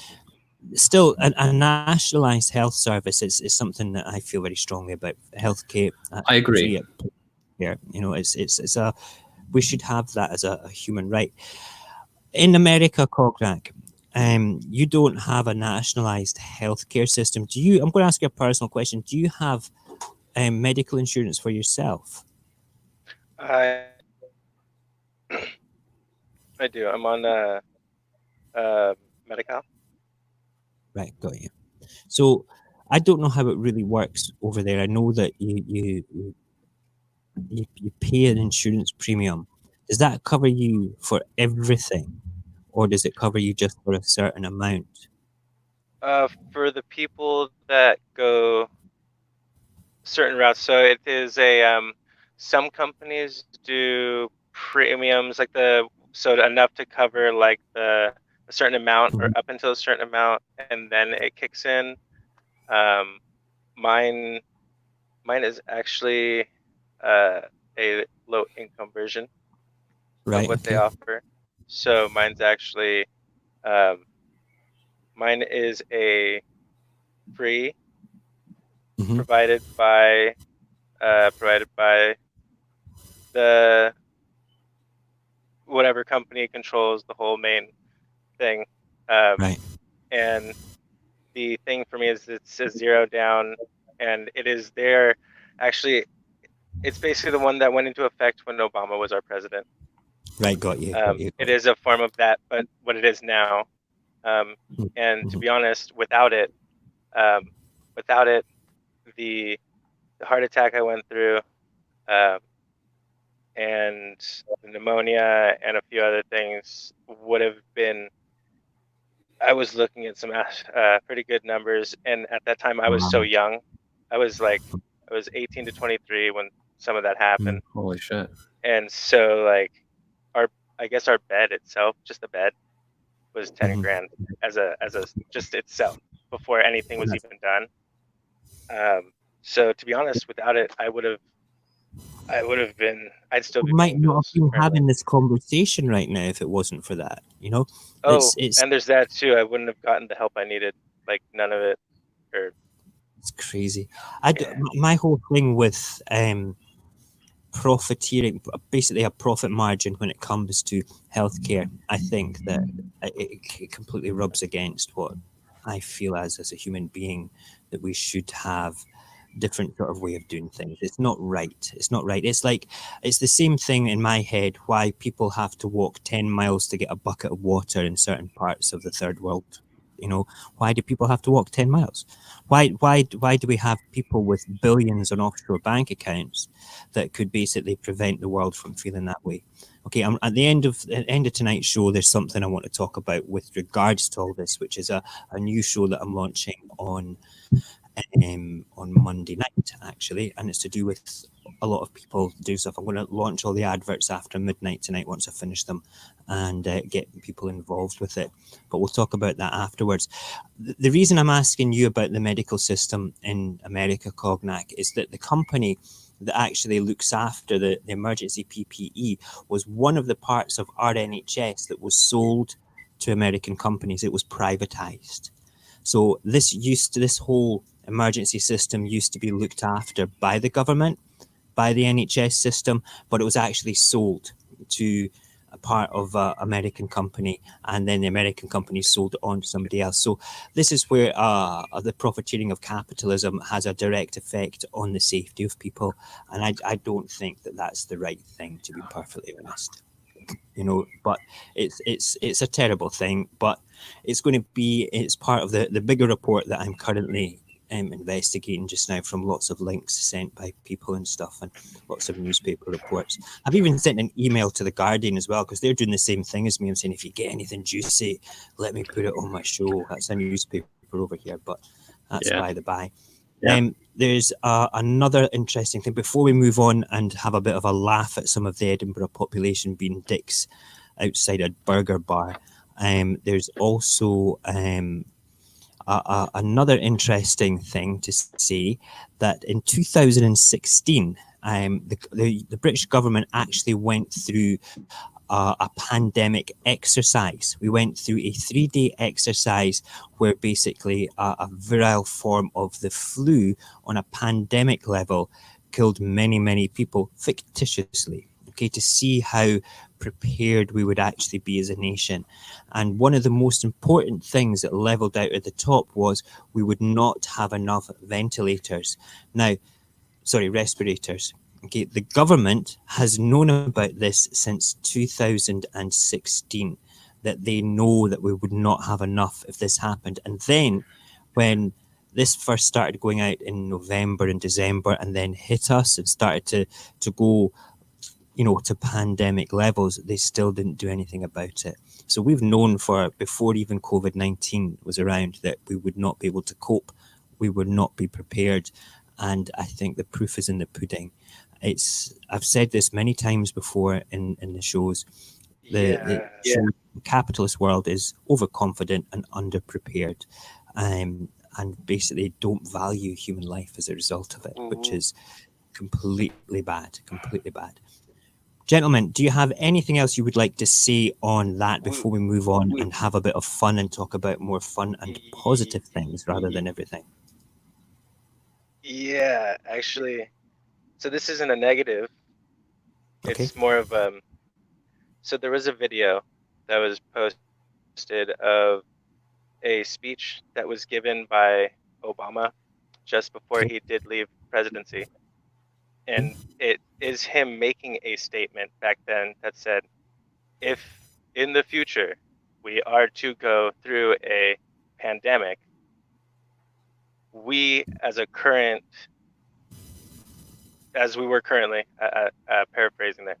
still, a nationalized health service is something that I feel very strongly about. Healthcare. I agree. Yeah, we should have that as a human right. In America, Cognac, you don't have a nationalized healthcare system. I'm going to ask you a personal question. Do you have medical insurance for yourself? I do. I'm on Medi-Cal. Right, got you. So I don't know how it really works over there. I know that you pay an insurance premium. Does that cover you for everything, or does it cover you just for a certain amount? For the people that go certain routes, so it is some companies do premiums so enough to cover like a certain amount or up until a certain amount, and then it kicks in. Mine is actually a low income version of what they offer. So mine's actually mine is a free provided by the whatever company controls the whole main thing. And the thing for me is it says 0 down, and it is there. Actually, it's basically the one that went into effect when Obama was our president. Right, got you. It is a form of that, but what it is now. And to be honest, without it, the heart attack I went through, and the pneumonia and a few other things would have been. I was looking at some pretty good numbers, and at that time I was so young. I was 18 to 23 when some of that happened. Holy shit! And so I guess our bed itself, just the bed, was 10 Mhm. grand as a just itself before anything was even done. So to be honest, without it, I'd still We be might paying not have bills been currently. having this conversation right now if it wasn't for that. You know, Oh, it's and there's that too. I wouldn't have gotten the help I needed. Like none of it. Or it's crazy. yeah. My whole thing with profiteering, basically a profit margin when it comes to healthcare, I think that it completely rubs against what I feel as a human being, that we should have different sort of way of doing things. It's not right. It's not right. It's like it's the same thing in my head why people have to walk 10 miles to get a bucket of water in certain parts of the third world. You know, why do people have to walk 10 miles? Why do we have people with billions on offshore bank accounts that could basically prevent the world from feeling that way? Okay, at the end of tonight's show, there's something I want to talk about with regards to all this, which is a new show that I'm launching on Monday night, actually, and it's to do with a lot of people do stuff. I'm going to launch all the adverts after midnight tonight once I finish them, and get people involved with it. But we'll talk about that afterwards. The reason I'm asking you about the medical system in America, Cognac, is that the company that actually looks after the emergency PPE was one of the parts of our NHS that was sold to American companies. It was privatized. So this whole emergency system used to be looked after by the government, by the NHS system, but it was actually sold to a part of an American company, and then the American company sold it on to somebody else. So this is where the profiteering of capitalism has a direct effect on the safety of people, and I don't think that that's the right thing, to be perfectly honest. You know, but it's a terrible thing, but it's part of the bigger report that I'm currently investigating just now, from lots of links sent by people and stuff, and lots of newspaper reports. I've even sent an email to the Guardian as well, because they're doing the same thing as me. I'm saying, if you get anything juicy, let me put it on my show. That's a newspaper over here, but that's Yeah. by the by. Yeah. There's another interesting thing before we move on and have a bit of a laugh at some of the Edinburgh population being dicks outside a burger bar. There's also another interesting thing to say, that in 2016, the British government actually went through a pandemic exercise. We went through a 3-day exercise where basically a virile form of the flu on a pandemic level killed many, many people fictitiously. Okay, to see how prepared we would actually be as a nation. And one of the most important things that leveled out at the top was we would not have enough respirators. Okay, the government has known about this since 2016, that they know that we would not have enough if this happened. And then when this first started going out in November and December, and then hit us and started to go, you know, to pandemic levels, they still didn't do anything about it. So we've known for before even COVID-19 was around that we would not be able to cope. We would not be prepared. And I think the proof is in the pudding. I've said this many times before in the shows. The capitalist world is overconfident and underprepared, and basically don't value human life as a result of it, which is completely bad. Gentlemen, do you have anything else you would like to say on that before we move on and have a bit of fun and talk about more fun and positive things rather than everything? Yeah, actually, so this isn't a negative. Okay. It's more of so there was a video that was posted of a speech that was given by Obama just before Okay. he did leave presidency. And it is him making a statement back then that said, if in the future we are to go through a pandemic, we as we were currently, paraphrasing there,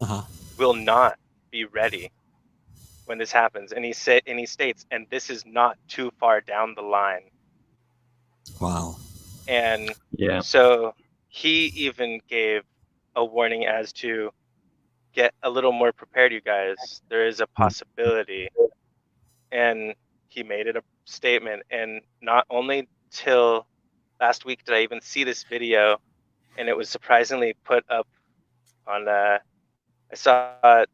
Uh-huh. will not be ready when this happens. And he states, and this is not too far down the line. Wow. And Yeah. so he even gave a warning as to get a little more prepared, you guys. There is a possibility. And he made it a statement. And not only till last week did I even see this video, and it was surprisingly put up on I saw it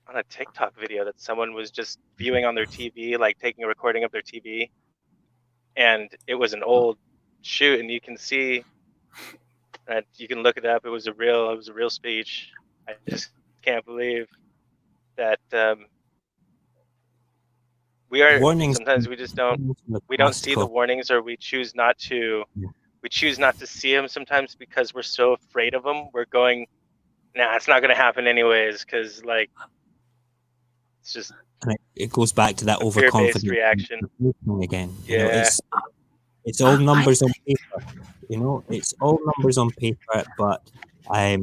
on a TikTok video that someone was just viewing on their TV, like taking a recording of their TV, and it was an old shoot, and you can see that, you can look it up. It was a real speech. I just can't believe that we are Warnings. sometimes we just don't see the warnings, or we choose not to see them sometimes because we're so afraid of them. We're going, nah, it's not going to happen anyways, because like it's just, and it goes back to that fear-based overconfidence reaction again. Yeah. It's all numbers on paper. It's all numbers on paper, but I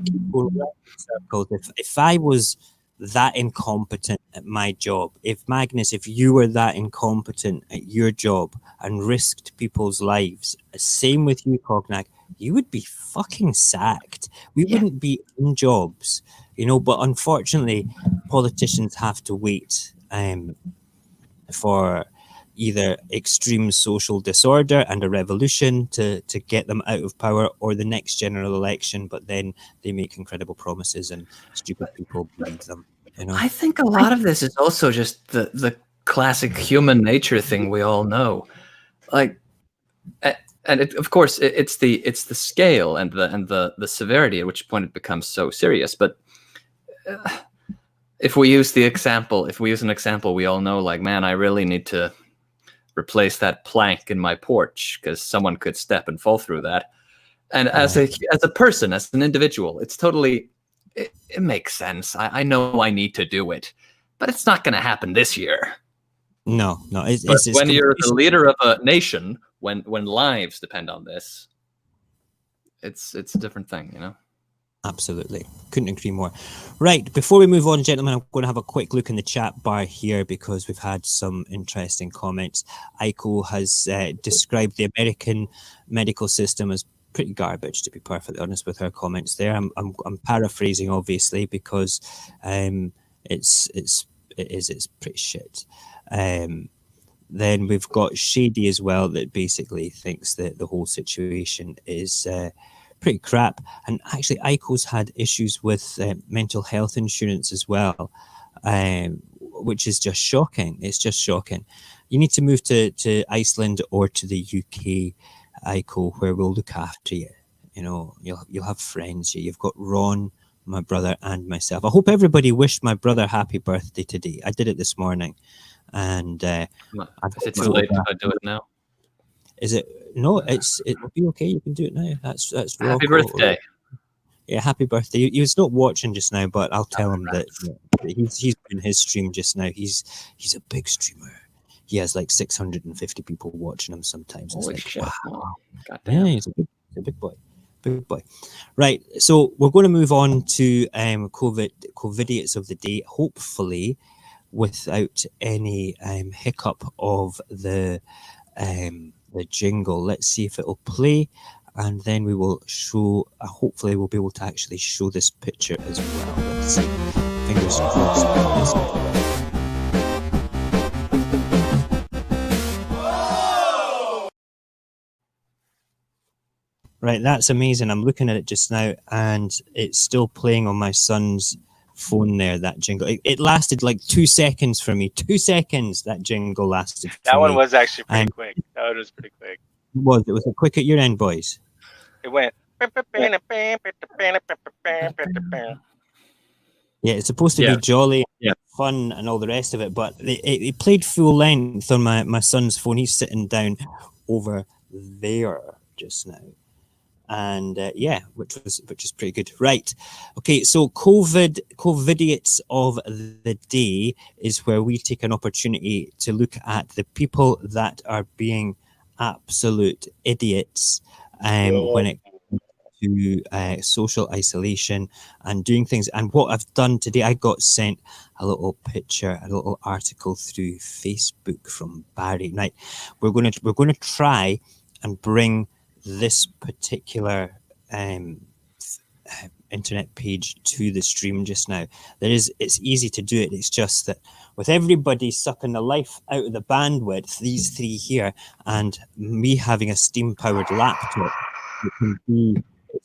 keep going around in circles. If I was that incompetent at my job, if you were that incompetent at your job and risked people's lives, same with you, Cognac, you would be fucking sacked. We wouldn't be in jobs, but unfortunately politicians have to wait for either extreme social disorder and a revolution to get them out of power, or the next general election, but then they make incredible promises and stupid people believe them. I think a lot of this is also just the classic human nature thing we all know. Like, and of course it's the scale and the severity at which point it becomes so serious. But if we use an example we all know, like, man, I really need to replace that plank in my porch because someone could step and fall through that. And as a person, as an individual, it's totally, it makes sense. I know I need to do it, but it's not going to happen this year. No. But when you're the leader of a nation, when lives depend on this, it's a different thing, Absolutely. Couldn't agree more. Right, before we move on, gentlemen, I'm going to have a quick look in the chat bar here because we've had some interesting comments. Aiko has described the American medical system as pretty garbage, to be perfectly honest with her comments there. I'm paraphrasing, obviously, because it's pretty shit. Then we've got Shady as well, that basically thinks that the whole situation is pretty crap. And actually, Aiko's had issues with mental health insurance as well, which is just shocking. It's just shocking. You need to move to Iceland or to the UK, Aiko, where we'll look after you. You'll have friends. You've got Ron, my brother, and myself. I hope everybody wished my brher happy birthday today. I did it this morning. And is it too late if I do it now? Is it? No, it'll be okay. You can do it now. That's happy birthday. Yeah, happy birthday. He was not watching just now, but I'll tell him that he's in his stream just now. He's a big streamer. He has like 650 people watching him sometimes. It's like, shit. Wow. Goddamn. Yeah, he's a big boy. Big boy. Right, so we're going to move on to COVIDiots of the day, hopefully without any hiccup of the jingle. Let's see if it'll play, and then we will show, hopefully we'll be able to actually show this picture as well. Let's see. Fingers crossed. Right, that's amazing. I'm looking at it just now, and it's still playing on my son's phone there, that jingle. It lasted like 2 seconds for me. 2 seconds that jingle lasted for That one me. was actually pretty quick. That one was pretty quick. It was quick at your end, boys. It went. Yeah, it's supposed to be jolly, fun, and all the rest of it, but it played full length on my son's phone. He's sitting down over there just now. And which is pretty good. Right. Okay, so COVIDiots of the day is where we take an opportunity to look at the people that are being absolute idiots when it comes to social isolation and doing things. And what I've done today, I got sent a little picture, a little article through Facebook from Barry. Right. We're gonna try and bring this particular internet page to the stream just now. It's easy to do it. It's just that with everybody sucking the life out of the bandwidth, these three here, and me having a steam-powered laptop, it can be.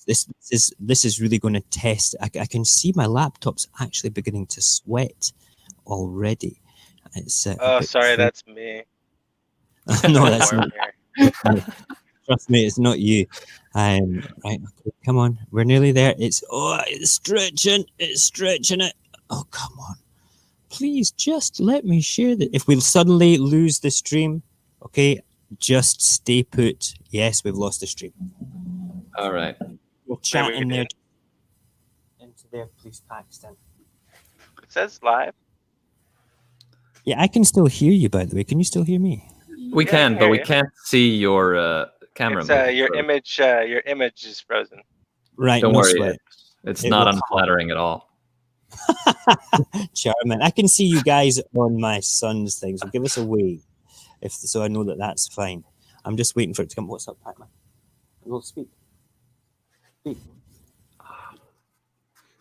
This is really going to test. I can see my laptop's actually beginning to sweat already. It's oh, sorry, that's me. no, that's not. Trust me, it's not you. Right, okay, come on, we're nearly there. It's stretching it. Oh, come on, please, just let me share that. If we suddenly lose the stream, okay, just stay put. Yes, we've lost the stream. All right. We'll chat in there. Into there, please, Paxton. It says live. Yeah, I can still hear you. By the way, can you still hear me? We can, but we can't see your camera. It's, your image is frozen. Right. Don't no worry. sweat. It's not unflattering at all. Charming. I can see you guys on my son's thing, so give us a wave, so I know that that's fine. I'm just waiting for it to come. What's up, Pac-Man? We'll speak.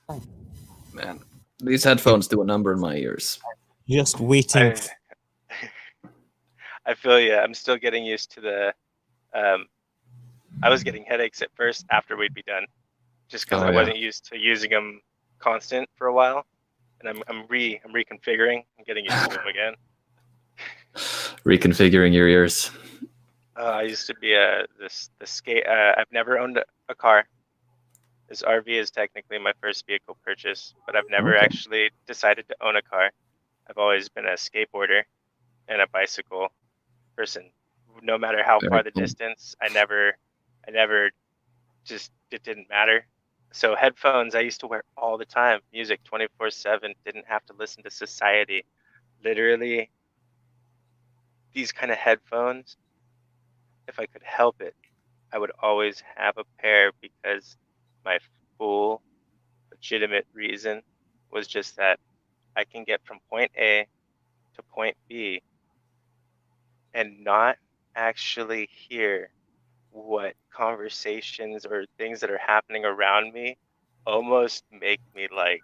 Fine. Man, these headphones do a number in my ears. Just waiting. I feel you. I'm still getting used to the. I was getting headaches at first after we'd be done, just because I wasn't used to using them constant for a while, and I'm reconfiguring. I'm getting used to them again. Reconfiguring your ears. I used to be the skate. I've never owned a car. This RV is technically my first vehicle purchase, but I've never actually decided to own a car. I've always been a skateboarder and a bicycle person. No matter how far the distance, I never just, it didn't matter. So headphones I used to wear all the time, music 24/7, didn't have to listen to society. Literally, these kind of headphones, if I could help it, I would always have a pair, because my full legitimate reason was just that I can get from point A to point B and not actually hear what conversations or things that are happening around me almost make me like,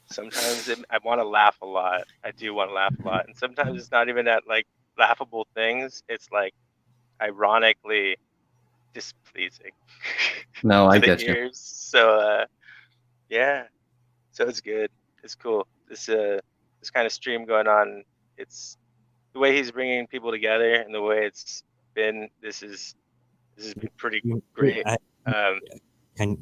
sometimes I want to laugh a lot. I do want to laugh a lot. And sometimes it's not even at like laughable things. It's like ironically displeasing. No, I get you. So yeah. So it's good. It's cool. This kind of stream going on. It's the way he's bringing people together and the way it's been. This has been pretty great. Look at that. And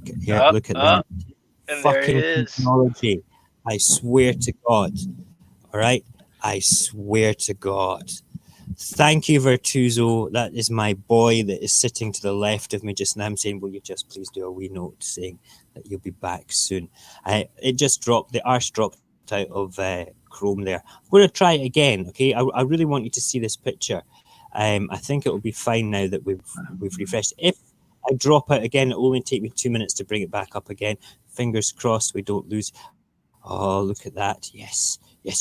Fucking there it is. Technology. I swear to God. All right? I swear to God. Thank you, Virtuoso. That is my boy that is sitting to the left of me just now. I'm saying, will you just please do a wee note saying that you'll be back soon? It just dropped. The arse dropped out of Chrome there. I'm going to try it again, okay? I really want you to see this picture. I think it will be fine now that we've refreshed. If I drop out again, it will only take me 2 minutes to bring it back up again. Fingers crossed we don't lose. Oh, look at that. Yes. It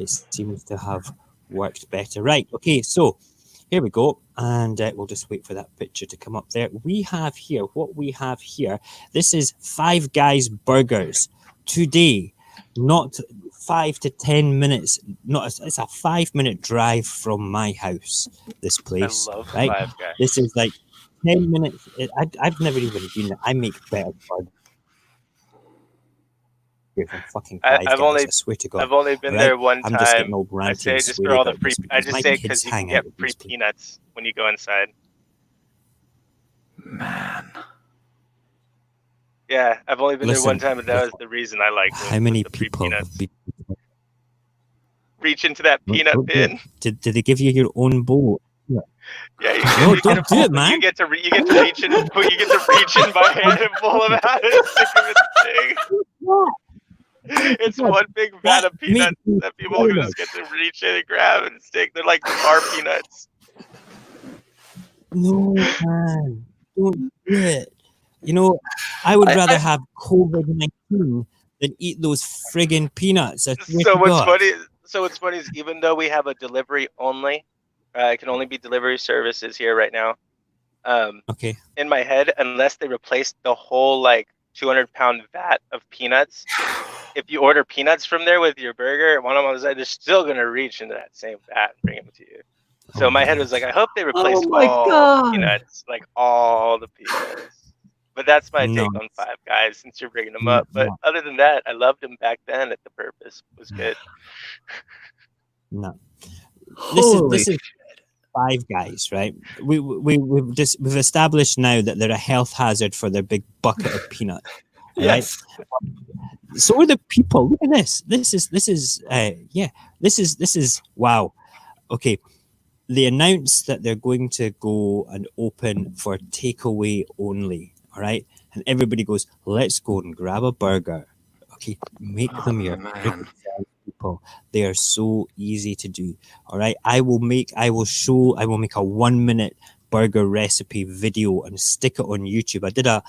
seems to have worked better. Right, okay, so here we go. And we'll just wait for that picture to come up there. What we have here, this is Five Guys Burgers. Today, not 5 to 10 minutes. It's a 5-minute drive from my house, this place. I love right? Five Guys. This is like 10 minutes. I've never even been there. I make better burgers. Fucking Five Guys, I swear to God. I've only been there one time. I'm just getting all ranty. I say just for all the free. I just say because you can get free peanuts when you go inside. Man. Yeah, I've only been there one time, and that was the reason I liked it. How many the free people peanuts. Reach into that peanut bin. Did they give you your own bowl? Yeah, don't do it, man. You get to reach in. You get to reach in by hand and pull them out and stick them in the thing. It's one big vat of peanuts that people who just get to reach in and grab and stick. They're like bar peanuts. No, man, don't do it. You know, I would rather have COVID-19 than eat those friggin' peanuts. So what's funny is even though we have a delivery only, it can only be delivery services here right now. Okay. In my head, unless they replaced the whole like 200-pound vat of peanuts. If you order peanuts from there with your burger, one of them was like, they're still gonna reach into that same vat and bring them to you. So Oh my my head was like, gosh. I hope they replaced Oh my all the God. peanuts, like all the peanuts. But that's my No. take on Five Guys, since you're bringing them No, up. But no. other than that, I loved them back then. At the purpose was good. No. Holy This is Five Guys, right? We've established now that they're a health hazard for their big bucket of peanuts. All right. yes. So are the people. Look at this. This is wow. Okay. They announced that they're going to go and open for takeaway only. All right. And everybody goes, let's go and grab a burger. Okay. Make them your man. people. They are so easy to do. All right. I will make a 1-minute burger recipe video and stick it on YouTube. I did a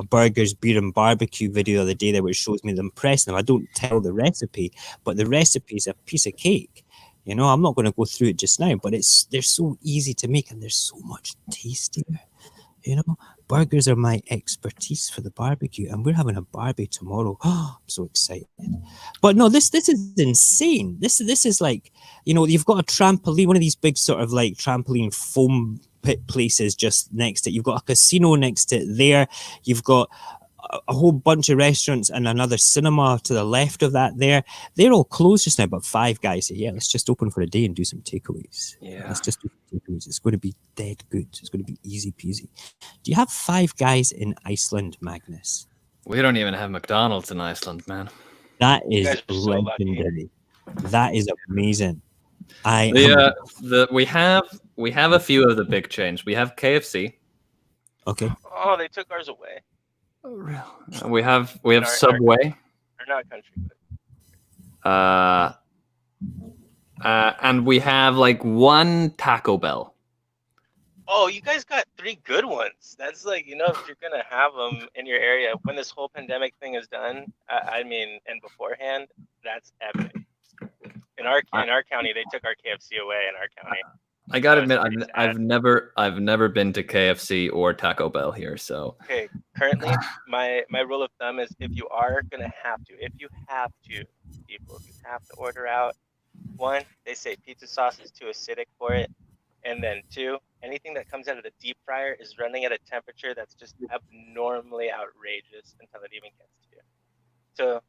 burgers, beer and barbecue video the other day there which shows me them pressing them. I don't tell the recipe, but the recipe is a piece of cake. You know, I'm not going to go through it just now, but they're so easy to make and they're so much tastier. You know, burgers are my expertise for the barbecue, and we're having a barbie tomorrow. Oh, I'm so excited! But no, this is insane. This is like, you know, you've got a trampoline, one of these big sort of like trampoline foam pit places just next to it. You've got a casino next to it there. You've got a whole bunch of restaurants and another cinema to the left of that there. They're all closed just now, but Five Guys say, yeah, let's just open for a day and do some takeaways. Yeah. Let's just do some takeaways. It's going to be dead good. It's going to be easy peasy. Do you have Five Guys in Iceland, Magnus? We don't even have McDonald's in Iceland, man. That is guys are so lucky. legendary. That is amazing. We have a few of the big chains. We have KFC. Okay. Oh, they took ours away. Oh, really? We have our Subway. Or not country, but And we have like one Taco Bell. oh, you guys got 3 good ones. That's like, you know, if you're gonna have them in your area when this whole pandemic thing is done. I mean, and beforehand, that's epic. In our county, they took our KFC away in our county. I gotta admit, That was pretty I've never been to KFC or Taco Bell here. So Okay, currently, my rule of thumb is if you have to, people, if you have to order out, 1, they say pizza sauce is too acidic for it, and then 2, anything that comes out of the deep fryer is running at a temperature that's just abnormally outrageous until it even gets to you. So,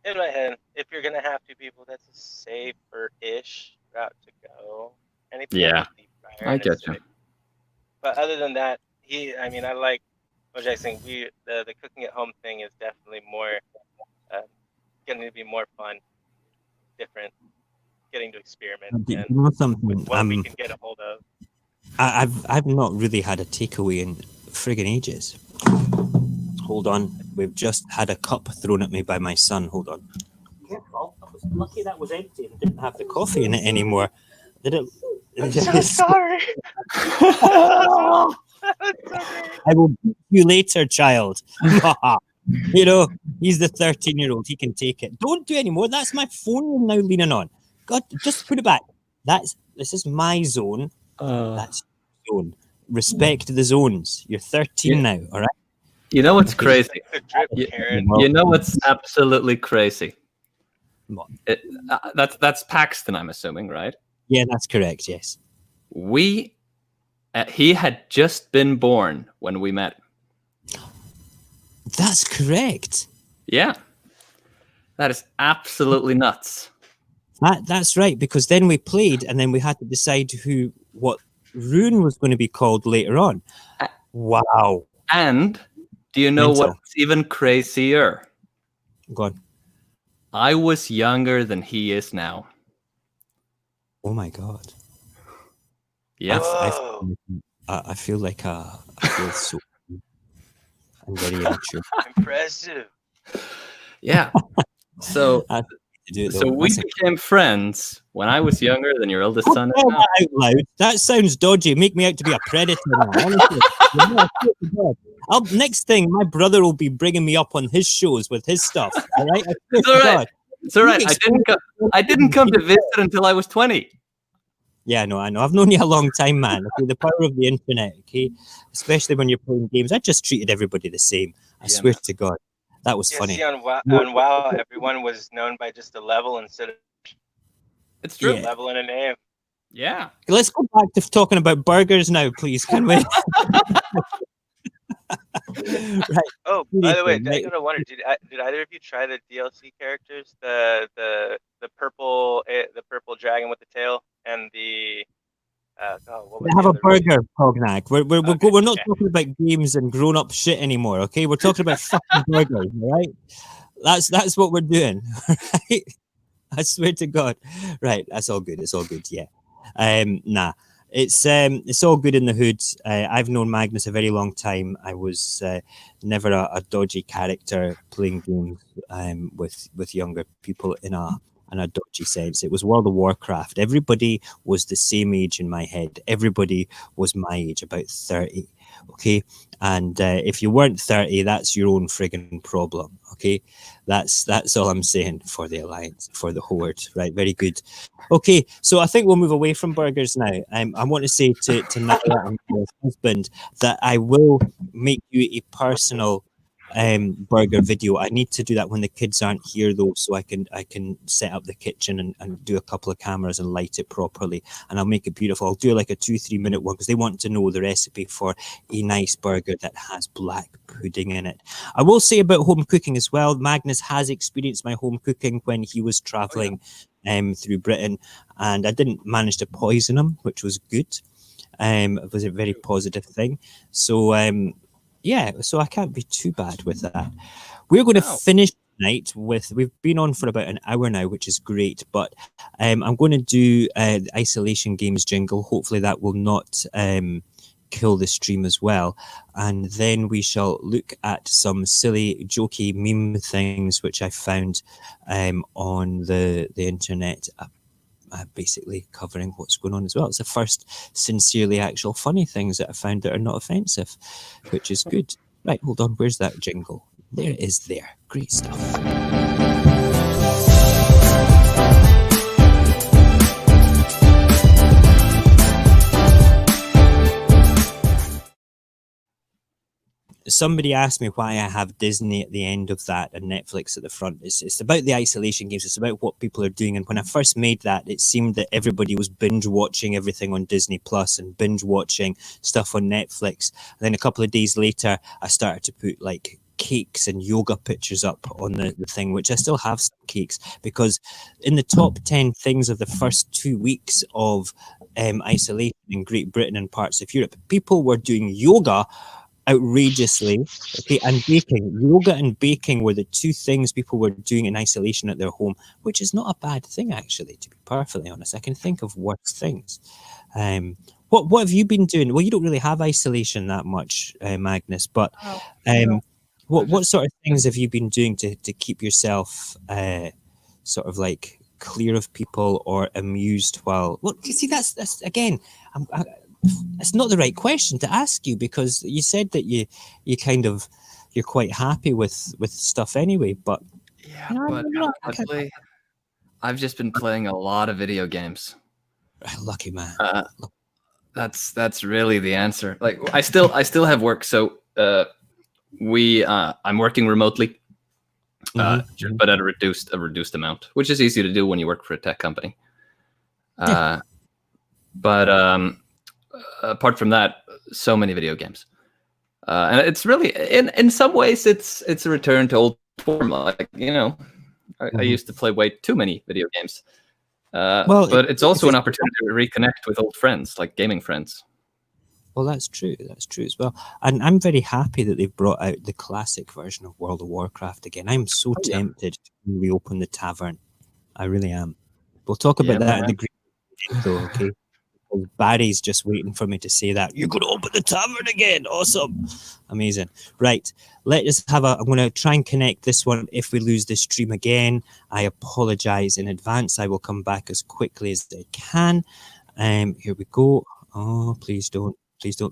in my head, if you're gonna have to, people, that's a safer-ish route to go. Anything Yeah, out of the deep fryer I and get you. acidic. But other than that, I like Mojax saying the cooking at home thing is definitely more going to be more fun, different, getting to experiment You and know something? with what we can get a hold of. I've not really had a takeaway in friggin' ages. Hold on, we've just had a cup thrown at me by my son. Hold on. Careful. I was lucky that was empty and didn't have the coffee in it anymore. Did it? I'm so sorry. I will beat you later, child. You know, he's the 13-year-old. He can take it. Don't do any more. That's my phone you're now leaning on. God, just put it back. This is my zone. That's your zone. Respect the zones. You're 13 now, all right? You know what's crazy? The drip, Karen. You know what's absolutely crazy? What? That's Paxton, I'm assuming, right? Yeah, that's correct. Yes. He had just been born when we met. That's correct. Yeah, that is absolutely nuts. That's right, because then we played and then we had to decide what rune was going to be called later on. Wow. And do you know Mental. what's even crazier? Go on. I was younger than he is now. Oh my God. Yeah. I feel like I feel so. I'm very immature. Impressive. Yeah. So I have to do it, though. we became friends when I was younger than your eldest son is Don't now. say that out loud. That sounds dodgy. Make me out to be a predator now. Honestly. You know, I swear to God. Next thing, my brother will be bringing me up on his shows with his stuff. All right? I swear It's to all right. God. It's all right. I didn't come to visit until I was 20. Yeah, I know. I've known you a long time, man. Okay, the power of the internet, okay? Especially when you're playing games. I just treated everybody the same. I Yeah, swear man. to God. That was Yeah, funny. see, on WoW, everyone was known by just a level instead of It's true. Yeah. level and a name. Yeah. Let's go back to talking about burgers now, please, can we? Right. Oh, by the way, Seriously, I right? gotta wonder, did either of you try the DLC characters, the purple dragon with the tail and the what They was have the a other race? burger, Cognac. Okay, We're not okay. talking about games and grown-up shit anymore, okay? We're talking about fucking burgers, all right? That's what we're doing, right? I swear to God. Right, that's all good. It's all good. Yeah. Nah. It's all good in the hood. I've known Magnus a very long time. I was never a dodgy character playing games with younger people in a dodgy sense. It was World of Warcraft. Everybody was the same age in my head. Everybody was my age, about 30. Okay. And if you weren't 30, that's your own friggin' problem. Okay. That's all I'm saying for the Alliance, for the Horde. Right. Very good. Okay. So I think we'll move away from burgers now. I want to say to Naya and my husband that I will make you a personal burger video. I need to do that when the kids aren't here though, so I can set up the kitchen and do a couple of cameras and light it properly, and I'll make it beautiful. I'll do like a 2-3 minute one because they want to know the recipe for a nice burger that has black pudding in it. I will say about home cooking as well. Magnus has experienced my home cooking when he was traveling through Britain, and I didn't manage to poison him, which was good. It was a very positive thing. So yeah, so I can't be too bad with that. We're going to finish tonight with, we've been on for about an hour now, which is great, but I'm going to do the isolation games jingle. Hopefully that will not kill the stream as well. And then we shall look at some silly, jokey meme things which I found on the internet. Basically covering what's going on as well. It's the first sincerely actual funny things that I found that are not offensive, which is good. Right, hold on. Where's that jingle? There it is there. Great stuff. Somebody asked me why I have Disney at the end of that and Netflix at the front. It's about the isolation games. It's about what people are doing. And when I first made that, it seemed that everybody was binge watching everything on Disney Plus and binge watching stuff on Netflix. And then a couple of days later, I started to put like cakes and yoga pictures up on the thing, which I still have some cakes, because in the top 10 things of the first 2 weeks of isolation in Great Britain and parts of Europe, people were doing yoga outrageously, okay, and baking. Yoga and baking were the two things people were doing in isolation at their home, which is not a bad thing, actually, to be perfectly honest. I can think of worse things. What have you been doing? Well, you don't really have isolation that much, Magnus, but what sort of things have you been doing to keep yourself sort of like clear of people or amused while? Well, you see, that's again, it's not the right question to ask you, because you said that you kind of, you're quite happy with stuff anyway, but yeah, but honestly, I've just been playing a lot of video games. Lucky man. That's really the answer. Like I still have work, so I'm working remotely, but at a reduced amount, which is easy to do when you work for a tech company. But apart from that, so many video games, and it's really in some ways it's a return to old form. Like, you know, I used to play way too many video games, but it's also an opportunity to reconnect with old friends, like gaming friends. Well, that's true as well, and I'm very happy that they've brought out the classic version of World of Warcraft again. I'm so tempted to reopen the tavern. I really am. We'll talk about that in the green though, okay? Barry's just waiting for me to say that. You're going to open the tavern again. Awesome. Amazing. Right. Let us have I'm going to try and connect this one. If we lose this stream again, I apologize in advance. I will come back as quickly as I can. Here we go. Oh, please don't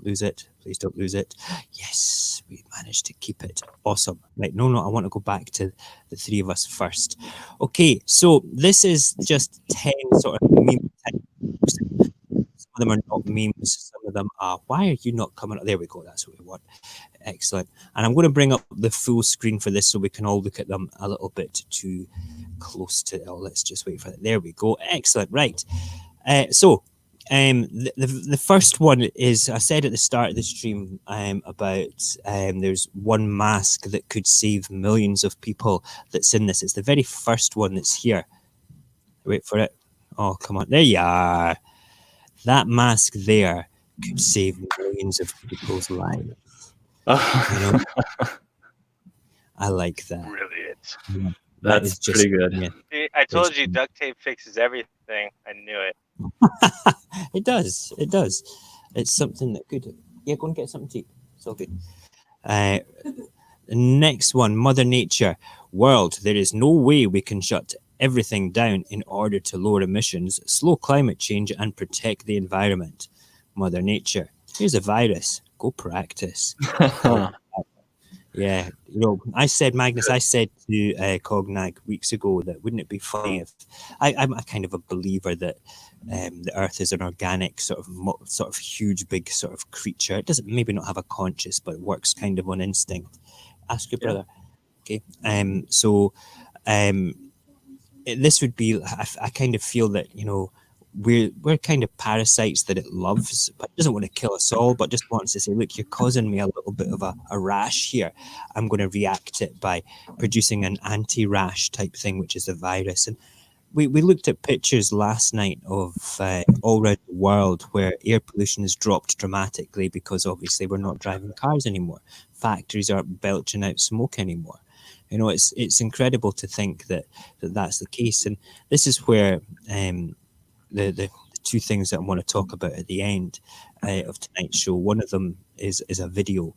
lose it. Please don't lose it. Yes, we managed to keep it. Awesome. Right. No, I want to go back to the three of us first. Okay. So this is just 10 sort of meme of them are not memes. Some of them are, why are you not coming up? There we go. That's what we want. Excellent. And I'm going to bring up the full screen for this so we can all look at them a little bit too close to it. Oh, let's just wait for it. There we go. Excellent. Right. The first one is, I said at the start of the stream about there's one mask that could save millions of people that's in this. It's the very first one that's here. Wait for it. Oh, come on. There you are. That mask there could save millions of people's lives. You know? I like that. Brilliant. Yeah, That's pretty good. Yeah. See, I told you duct tape fixes everything. I knew it. It does. It does. It's something that could. Yeah, go and get something to eat. It's all good. The next one, Mother Nature. World, there is no way we can shut everything down in order to lower emissions, slow climate change, and protect the environment. Mother Nature. Here's a virus. Go practice. Yeah, you know, I said to Cognac weeks ago that wouldn't it be funny if I'm a kind of a believer that the Earth is an organic sort of huge big sort of creature. It doesn't maybe not have a conscious, but it works kind of on instinct. Ask your brother. Okay. This would be. I kind of feel that, you know, we're kind of parasites that it loves, but it doesn't want to kill us all, but just wants to say, look, you're causing me a little bit of a rash here. I'm going to react it by producing an anti-rash type thing, which is a virus. And we looked at pictures last night of all around the world where air pollution has dropped dramatically because obviously we're not driving cars anymore. Factories aren't belching out smoke anymore. You know, it's incredible to think that that's the case. And this is where the two things that I want to talk about at the end of tonight's show. One of them is a video,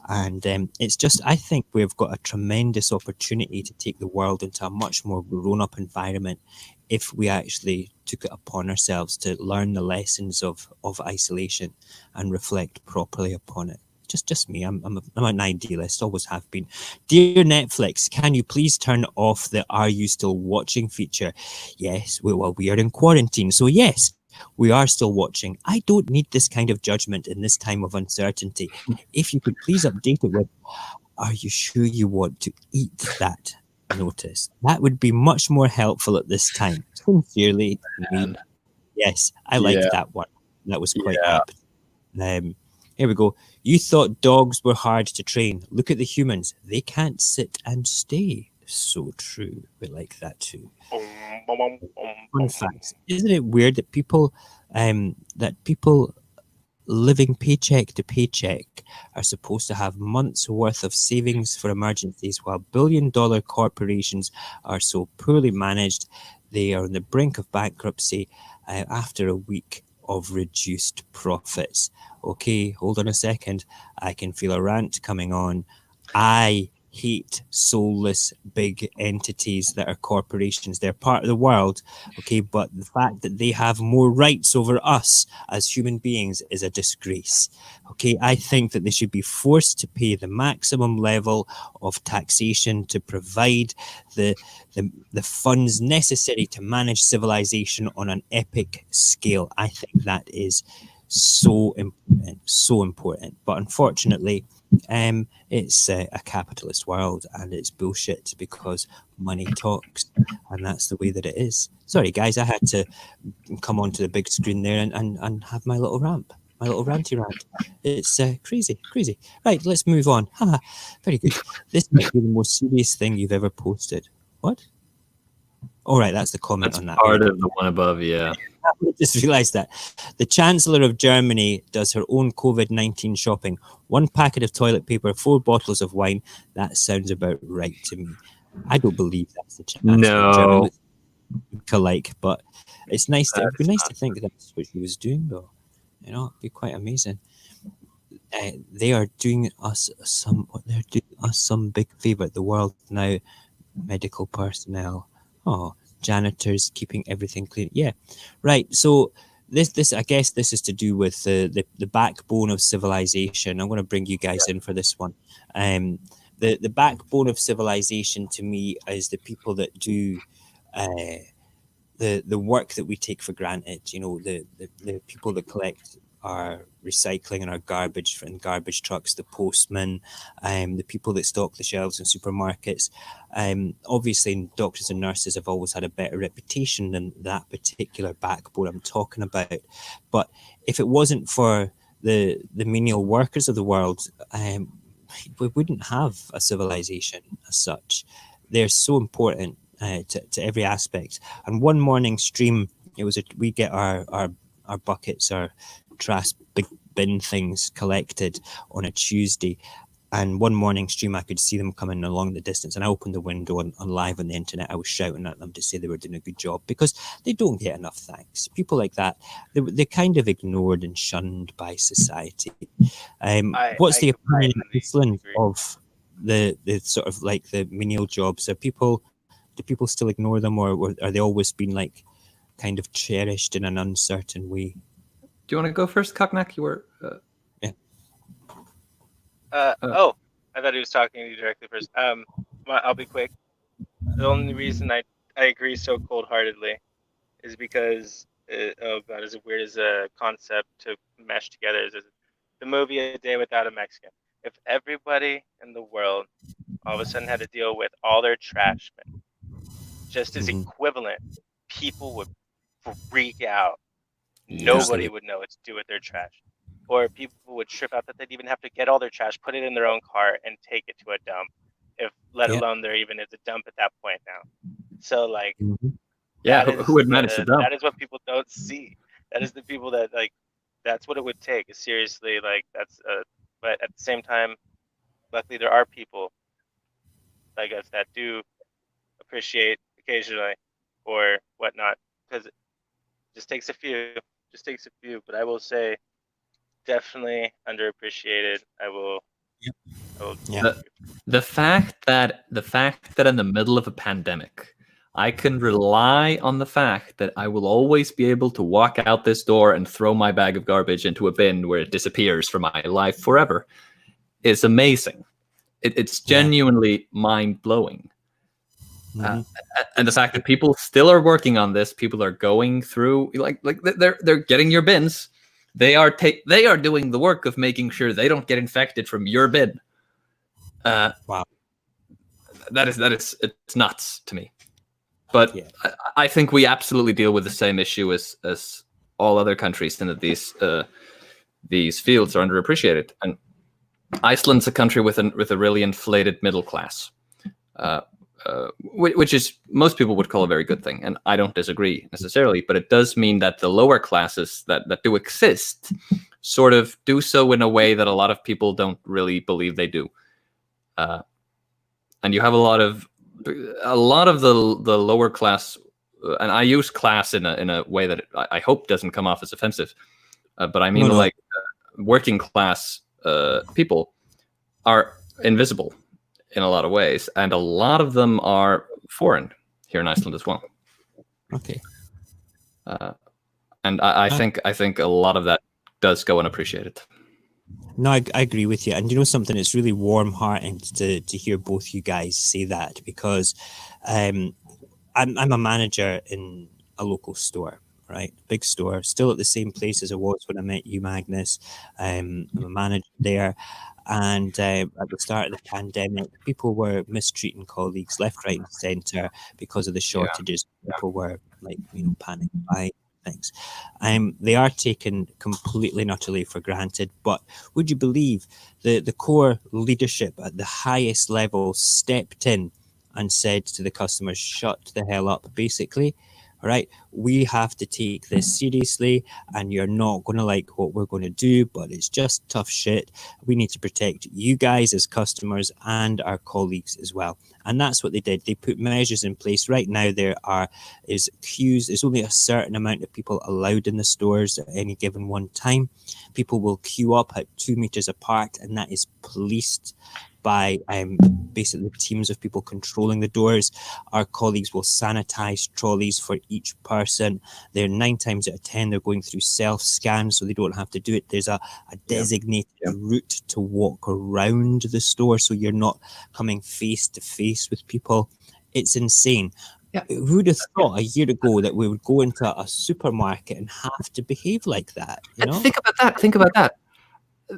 and it's just, I think we've got a tremendous opportunity to take the world into a much more grown-up environment if we actually took it upon ourselves to learn the lessons of isolation and reflect properly upon it. Just me. I'm an idealist, always have been. Dear Netflix, can you please turn off the "Are you still watching" feature? Yes, we are in quarantine, so yes, we are still watching. I don't need this kind of judgment in this time of uncertainty. If you could please update it with, "Are you sure you want to eat that notice?" That would be much more helpful at this time. Sincerely, me. Yes, I liked that one. That was quite apt. Here we go. You thought dogs were hard to train. Look at the humans. They can't sit and stay. So true. We like that too. Fun facts. Isn't it weird that people living paycheck to paycheck are supposed to have months worth of savings for emergencies, while billion-dollar corporations are so poorly managed they are on the brink of bankruptcy after a week of reduced profits? Okay, hold on a second. I can feel a rant coming on. I hate soulless big entities that are corporations. They're part of the world, okay, but the fact that they have more rights over us as human beings is a disgrace. Okay, I think that they should be forced to pay the maximum level of taxation to provide the funds necessary to manage civilization on an epic scale. I think that is so important. But unfortunately, it's a capitalist world, and it's bullshit because money talks, and that's the way that it is. Sorry, guys, I had to come onto the big screen there and have my little rant. My little ranty rant. It's crazy. Right, let's move on. Very good. This might be the most serious thing you've ever posted. What? All right, that's the comment That's on that. part of the one above, yeah. I just realised that. The Chancellor of Germany does her own COVID-19 shopping. 1 packet of toilet paper, 4 bottles of wine. That sounds about right to me. I don't believe that's the Chancellor of Germany. Alike, but it's nice. It'd be nice to think that's what she was doing, though. You know, it'd be quite amazing. They are doing us some. They're doing us some big favour. The world now, medical personnel. Oh, janitors keeping everything clean. Yeah, right. So this I guess this is to do with the backbone of civilization. I'm going to bring you guys in for this one. The backbone of civilization to me is the people that do the work that we take for granted, the people that collect our recycling and our garbage in garbage trucks, the postmen, the people that stock the shelves in supermarkets. Obviously, doctors and nurses have always had a better reputation than that particular backbone I'm talking about. But if it wasn't for the menial workers of the world, we wouldn't have a civilization as such. They're so important to every aspect. And one morning stream, we get our buckets, our trash big bin things collected on a Tuesday. And one morning stream, I could see them coming along the distance, and I opened the window and live on the internet, I was shouting at them to say they were doing a good job, because they don't get enough thanks. People like that, they're kind of ignored and shunned by society. What's the opinion in Iceland of the sort of like the menial jobs? Do people still ignore them, or are they always been like kind of cherished in an uncertain way? Do you want to go first, Cognac? You were. Oh, I thought he was talking to you directly first. I'll be quick. The only reason I agree so cold-heartedly is because, oh God, as weird as a concept to mesh together is the movie A Day Without a Mexican. If everybody in the world all of a sudden had to deal with all their trash, just as equivalent, people would freak out. Nobody would know what to do with their trash. Or people would trip out that they'd even have to get all their trash, put it in their own car, and take it to a dump, let alone there even is a dump at that point now. So, like, who would manage the dump? That is what people don't see. That is the people that, like, that's what it would take. Seriously, like, but at the same time, luckily there are people like us that do appreciate occasionally or whatnot, because it just takes a few. But I will say, definitely underappreciated. The fact that in the middle of a pandemic, I can rely on the fact that I will always be able to walk out this door and throw my bag of garbage into a bin where it disappears from my life forever is amazing. It's genuinely mind-blowing. And the fact that people still are working on this, people are going through, like they're getting your bins. They are doing the work of making sure they don't get infected from your bin. Wow, it's nuts to me. But I think we absolutely deal with the same issue as all other countries, and that these fields are underappreciated. And Iceland's a country with a really inflated middle class. Which is most people would call a very good thing, and I don't disagree necessarily, but it does mean that the lower classes that do exist sort of do so in a way that a lot of people don't really believe they do. And you have a lot of the lower class, and I use class in a way that I hope doesn't come off as offensive, but I mean working class people are invisible in a lot of ways, and a lot of them are foreign here in Iceland as well. Okay. And I think a lot of that does go unappreciated. No, I agree with you. And you know something, it's really warm-hearted to hear both you guys say that, because I'm a manager in a local store, right? Big store, still at the same place as I was when I met you, Magnus. I'm a manager there. And at the start of the pandemic, people were mistreating colleagues left, right, and centre because of the shortages. People were panic buying things. They are taken completely and utterly for granted. But would you believe the core leadership at the highest level stepped in and said to the customers, "Shut the hell up," basically. All right, we have to take this seriously, and you're not going to like what we're going to do, but it's just tough shit. We need to protect you guys as customers and our colleagues as well. And that's what they did. They put measures in place. Right now, there is queues. There's only a certain amount of people allowed in the stores at any given one time. People will queue up at 2 meters apart, and that is policed by basically teams of people controlling the doors. Our colleagues will sanitize trolleys for each person. They're 9 times out of 10, they're going through self-scans, so they don't have to do it. There's a designated route to walk around the store, so you're not coming face to face with people. It's insane. Who would have thought a year ago that we would go into a supermarket and have to behave like that? You know? Think about that.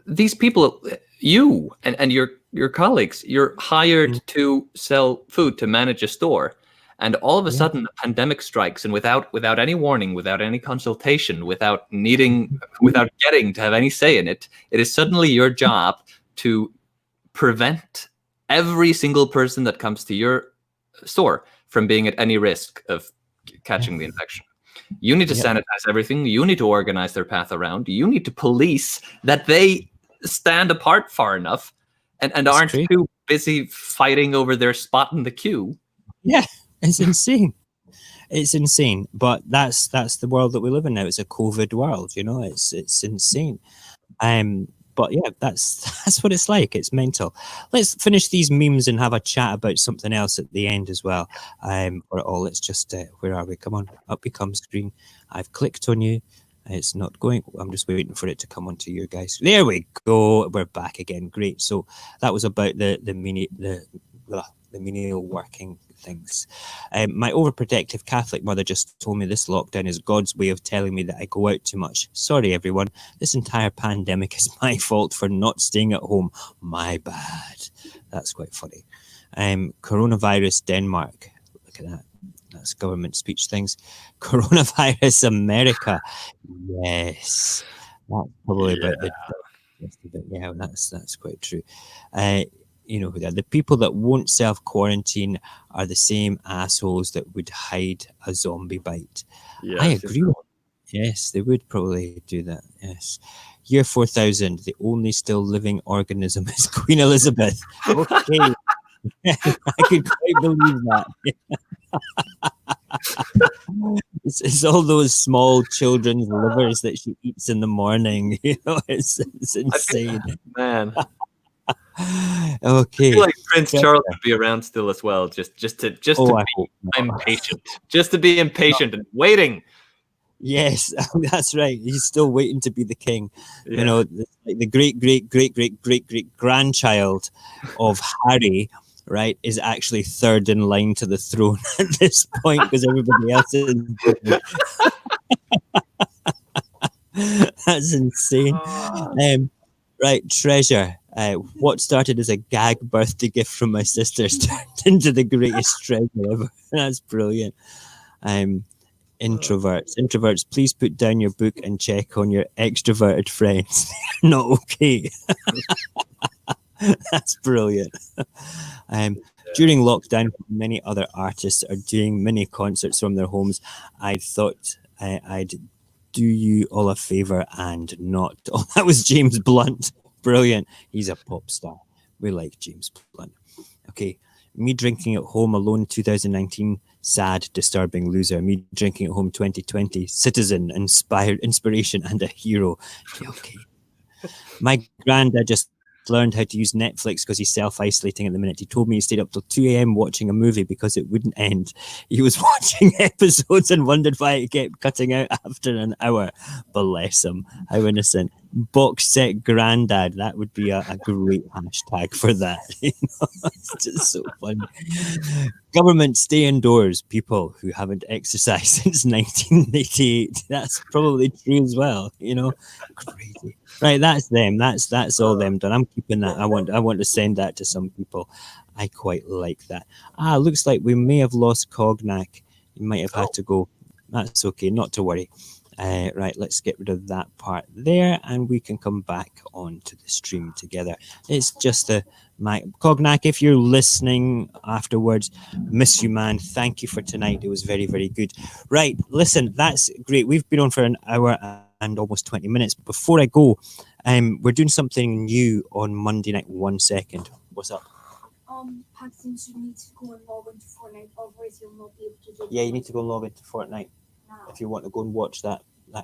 These people, you and your colleagues, you're hired to sell food, to manage a store, and all of a sudden a pandemic strikes, and without any warning, without any consultation, without getting to have any say in it, it is suddenly your job to prevent every single person that comes to your store from being at any risk of catching the infection. You need to sanitize everything. You need to organize their path around. You need to police that they stand apart far enough and aren't too busy fighting over their spot in the queue. Yeah, it's insane. It's insane. But that's the world that we live in now. It's a COVID world, you know. It's insane. But yeah, that's what it's like. It's mental. Let's finish these memes and have a chat about something else at the end as well. Let's just where are we? Come on, up you come, screen. I've clicked on you. It's not going. I'm just waiting for it to come onto you guys. There we go. We're back again. Great. So that was about the menial working things. My overprotective Catholic mother just told me this lockdown is God's way of telling me that I go out too much. Sorry, everyone. This entire pandemic is my fault for not staying at home. My bad. That's quite funny. Coronavirus Denmark. Look at that. That's government speech things. Coronavirus America. Yes. That's probably about the... Yeah, that's quite true. You know, the people that won't self-quarantine are the same assholes that would hide a zombie bite. Yes, I agree. Yes, they would probably do that. Yes. Year 4000, the only still living organism is Queen Elizabeth. Okay. I could quite believe that. It's all those small children's livers that she eats in the morning. You know, it's insane. Man. Okay. I feel like Prince Charles would be around still as well, just to be impatient. Just to be impatient and waiting. Yes, that's right. He's still waiting to be the king. Yeah. You know, like the great grandchild of Harry, right, is actually third in line to the throne at this point because everybody else is. That's insane. Right, treasure. What started as a gag birthday gift from my sisters turned into the greatest treasure ever. That's brilliant. Introverts, please put down your book and check on your extroverted friends. They're not okay. That's brilliant. During lockdown, many other artists are doing mini concerts from their homes. I thought I'd do you all a favor and not. Oh, that was James Blunt. Brilliant. He's a pop star. We like James Blunt. Okay. Me drinking at home alone 2019. Sad, disturbing loser. Me drinking at home 2020. Citizen, inspiration and a hero. Okay. My granddad just learned how to use Netflix because he's self-isolating at the minute. He told me he stayed up till 2 a.m. watching a movie because it wouldn't end. He was watching episodes and wondered why it kept cutting out after an hour. Bless him. How innocent. Box set granddad. That would be a great hashtag for that. You know? It's just so funny. Government, stay indoors, people who haven't exercised since 1988. That's probably true as well. You know, crazy. Right, that's them. That's all them done. I'm keeping that. I want to send that to some people. I quite like that. Looks like we may have lost Cognac. He might have had to go. That's okay, not to worry. Right, let's get rid of that part there, and we can come back on to the stream together. It's just my Cognac. If you're listening afterwards, miss you, man. Thank you for tonight. It was very, very good. Right, listen, that's great. We've been on for an hour and almost 20 minutes. Before I go, we're doing something new on Monday night. 1 second. What's up? Paxton, you need to go and log into Fortnite, otherwise you'll not be able to do. Yeah, you need to go and log into Fortnite if you want to go and watch that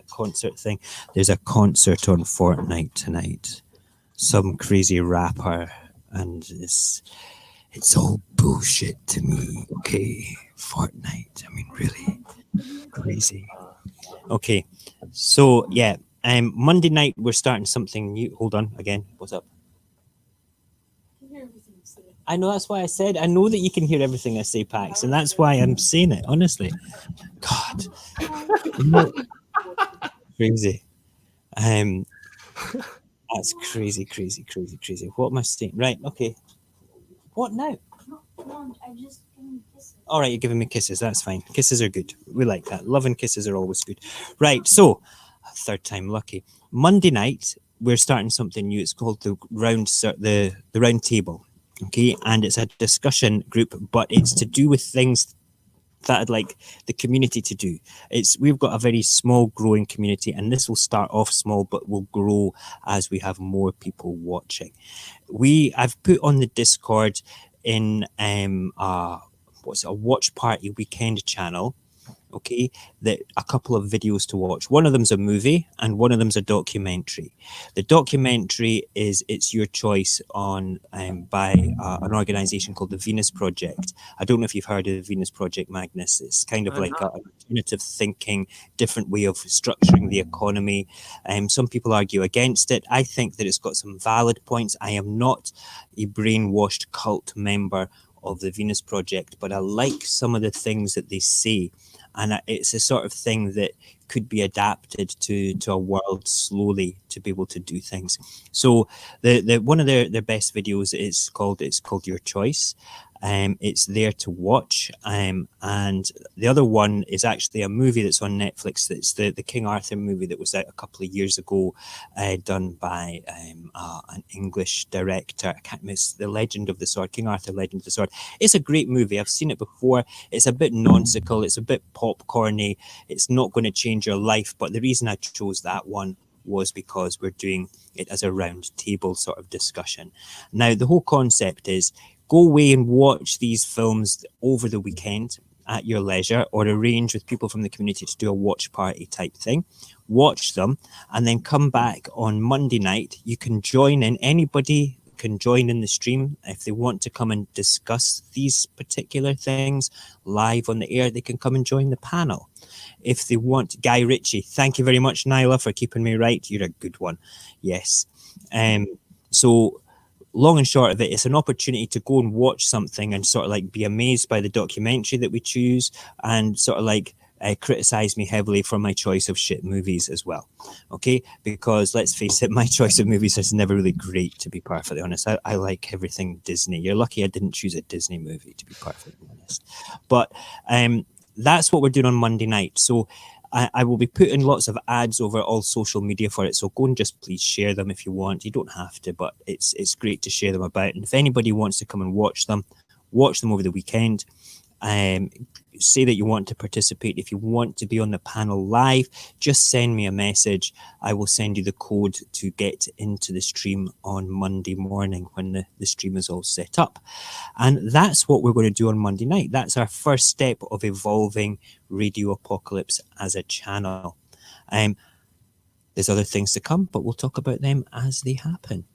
concert thing. There's a concert on Fortnite tonight. Some crazy rapper, and it's all bullshit to me. Okay, Fortnite. I mean, really crazy. Okay, so yeah, Monday night we're starting something new. Hold on, again. What's up? I know, that's why I said, I know that you can hear everything I say, Pax, and that's why I'm saying it, honestly. God. You know, crazy. That's crazy, crazy, crazy, crazy. What am I saying? Right, okay. What now? No, I just giving kisses. All right, you're giving me kisses. That's fine. Kisses are good. We like that. Love and kisses are always good. Right, so, third time lucky. Monday night, we're starting something new. It's called the round table. Okay, and it's a discussion group, but it's to do with things that I'd like the community to do. We've got a very small growing community, and this will start off small but will grow as we have more people watching. I've put on the Discord in a watch party weekend channel, okay, that a couple of videos to watch. One of them's a movie and one of them's a documentary. The documentary is It's Your Choice on by an organization called the Venus Project. I don't know if you've heard of the Venus Project, Magnus. It's kind of like an alternative thinking, different way of structuring the economy. Some people argue against it. I think that it's got some valid points. I am not a brainwashed cult member of the Venus Project, but I like some of the things that they say. And it's a sort of thing that could be adapted to a world slowly to be able to do things. So the one of their best videos is called Your Choice. It's there to watch. And the other one is actually a movie that's on Netflix. It's the King Arthur movie that was out a couple of years ago, done by an English director. I can't miss The Legend of the Sword, King Arthur, Legend of the Sword. It's a great movie. I've seen it before. It's a bit nonsensical. It's a bit popcorny. It's not going to change your life. But the reason I chose that one was because we're doing it as a round table sort of discussion. Now, the whole concept is go away and watch these films over the weekend at your leisure, or arrange with people from the community to do a watch party type thing. Watch them and then come back on Monday night. You can join in. Anybody can join in the stream if they want to come and discuss these particular things live on the air. They can come and join the panel. If they want, Guy Ritchie, thank you very much, Nyla, for keeping me right. You're a good one. Yes. So long and short of it, it's an opportunity to go and watch something and sort of like be amazed by the documentary that we choose, and sort of like criticize me heavily for my choice of shit movies as well. Okay, because let's face it, my choice of movies is never really great, to be perfectly honest. I like everything Disney. You're lucky I didn't choose a Disney movie, to be perfectly honest. But that's what we're doing on Monday night. So I will be putting lots of ads over all social media for it. So go and just please share them if you want. You don't have to, but it's great to share them about. And if anybody wants to come and watch them over the weekend. Say that you want to participate. If you want to be on the panel live, just send me a message. I will send you the code to get into the stream on Monday morning when the stream is all set up. And that's what we're going to do on Monday night. That's our first step of evolving Radio Apocalypse as a channel. There's other things to come, but we'll talk about them as they happen.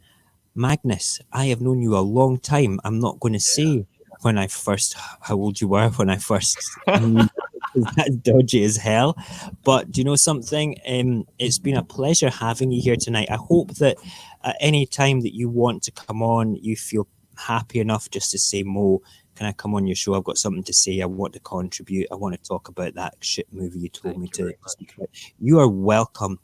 Magnus, I have known you a long time. I'm not going to say when I first, how old you were when I first, that's dodgy as hell. But do you know something? It's been a pleasure having you here tonight. I hope that at any time that you want to come on, you feel happy enough just to say, Mo, can I come on your show? I've got something to say. I want to contribute. I want to talk about that shit movie you told me to speak about. You are welcome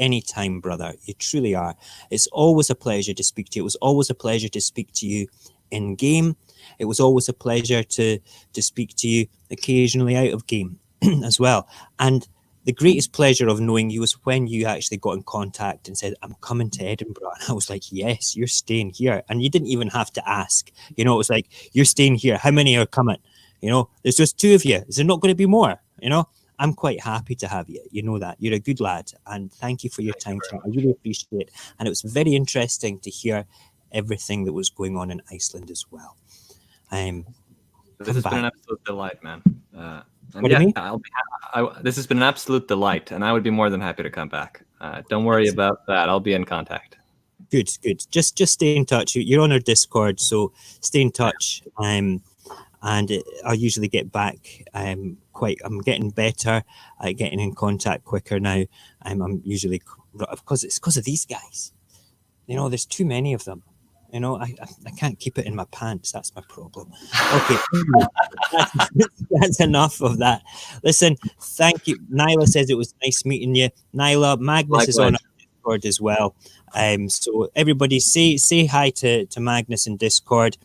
anytime, brother. You truly are. It's always a pleasure to speak to you. It was always a pleasure to speak to you in game. It was always a pleasure to speak to you occasionally out of game as well. And the greatest pleasure of knowing you was when you actually got in contact and said, I'm coming to Edinburgh. And I was like, yes, you're staying here. And you didn't even have to ask. You know, it was like, you're staying here. How many are coming? You know, there's just two of you. Is there not going to be more? You know, I'm quite happy to have you. You know that. You're a good lad. And thank you for your time tonight. I really appreciate it. And it was very interesting to hear everything that was going on in Iceland as well. This has been an absolute delight, man. And What do you mean? This has been an absolute delight, and I would be more than happy to come back. Don't worry about that. I'll be in contact. Good. Just stay in touch. You're on our Discord, so stay in touch. And I usually get back I'm getting better at getting in contact quicker now. I'm usually, because it's because of these guys. You know, there's too many of them. You know, I can't keep it in my pants. That's my problem. Okay, that's enough of that. Listen, thank you. Nyla says it was nice meeting you. Nyla, Magnus is on Likewise. our Discord as well. So everybody say hi to Magnus in Discord.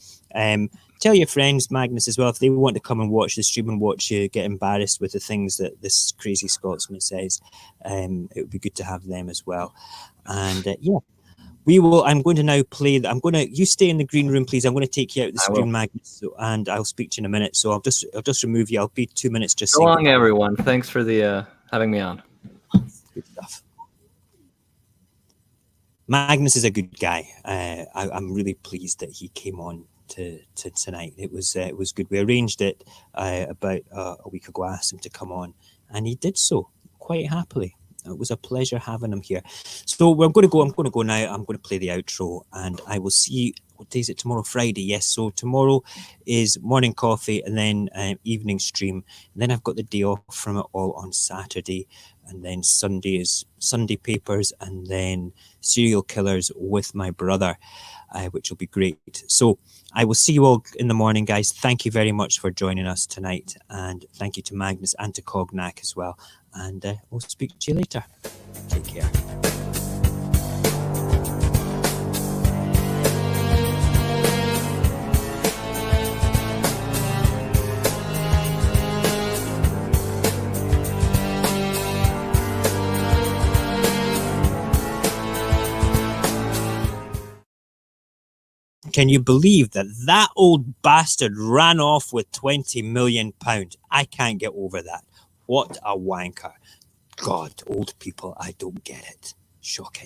Tell your friends, Magnus, as well, if they want to come and watch the stream and watch you get embarrassed with the things that this crazy Scotsman says. It would be good to have them as well. And yeah. We will. I'm going to now play. You stay in the green room, please. I'm going to take you out of the I will. stream, Magnus, and I'll speak to you in a minute. So I'll just remove you. I'll be 2 minutes. Just So saying long, goodbye. everyone. Thanks for the having me on. Good stuff. Magnus is a good guy. I'm really pleased that he came on to tonight. It was good. We arranged it about a week ago. I asked him to come on, and he did so quite happily. It was a pleasure having him here. So I'm going to go now. I'm going to play the outro, and I will see you. What day is it tomorrow? Friday. Yes. So tomorrow is morning coffee, and then evening stream. And then I've got the day off from it all on Saturday, and then Sunday is Sunday papers, and then serial killers with my brother, which will be great. So I will see you all in the morning, guys. Thank you very much for joining us tonight, and thank you to Magnus and to Cognac as well. And we'll speak to you later. Take care. Can you believe that old bastard ran off with £20 million? I can't get over that. What a wanker. God, old people, I don't get it. Shocking.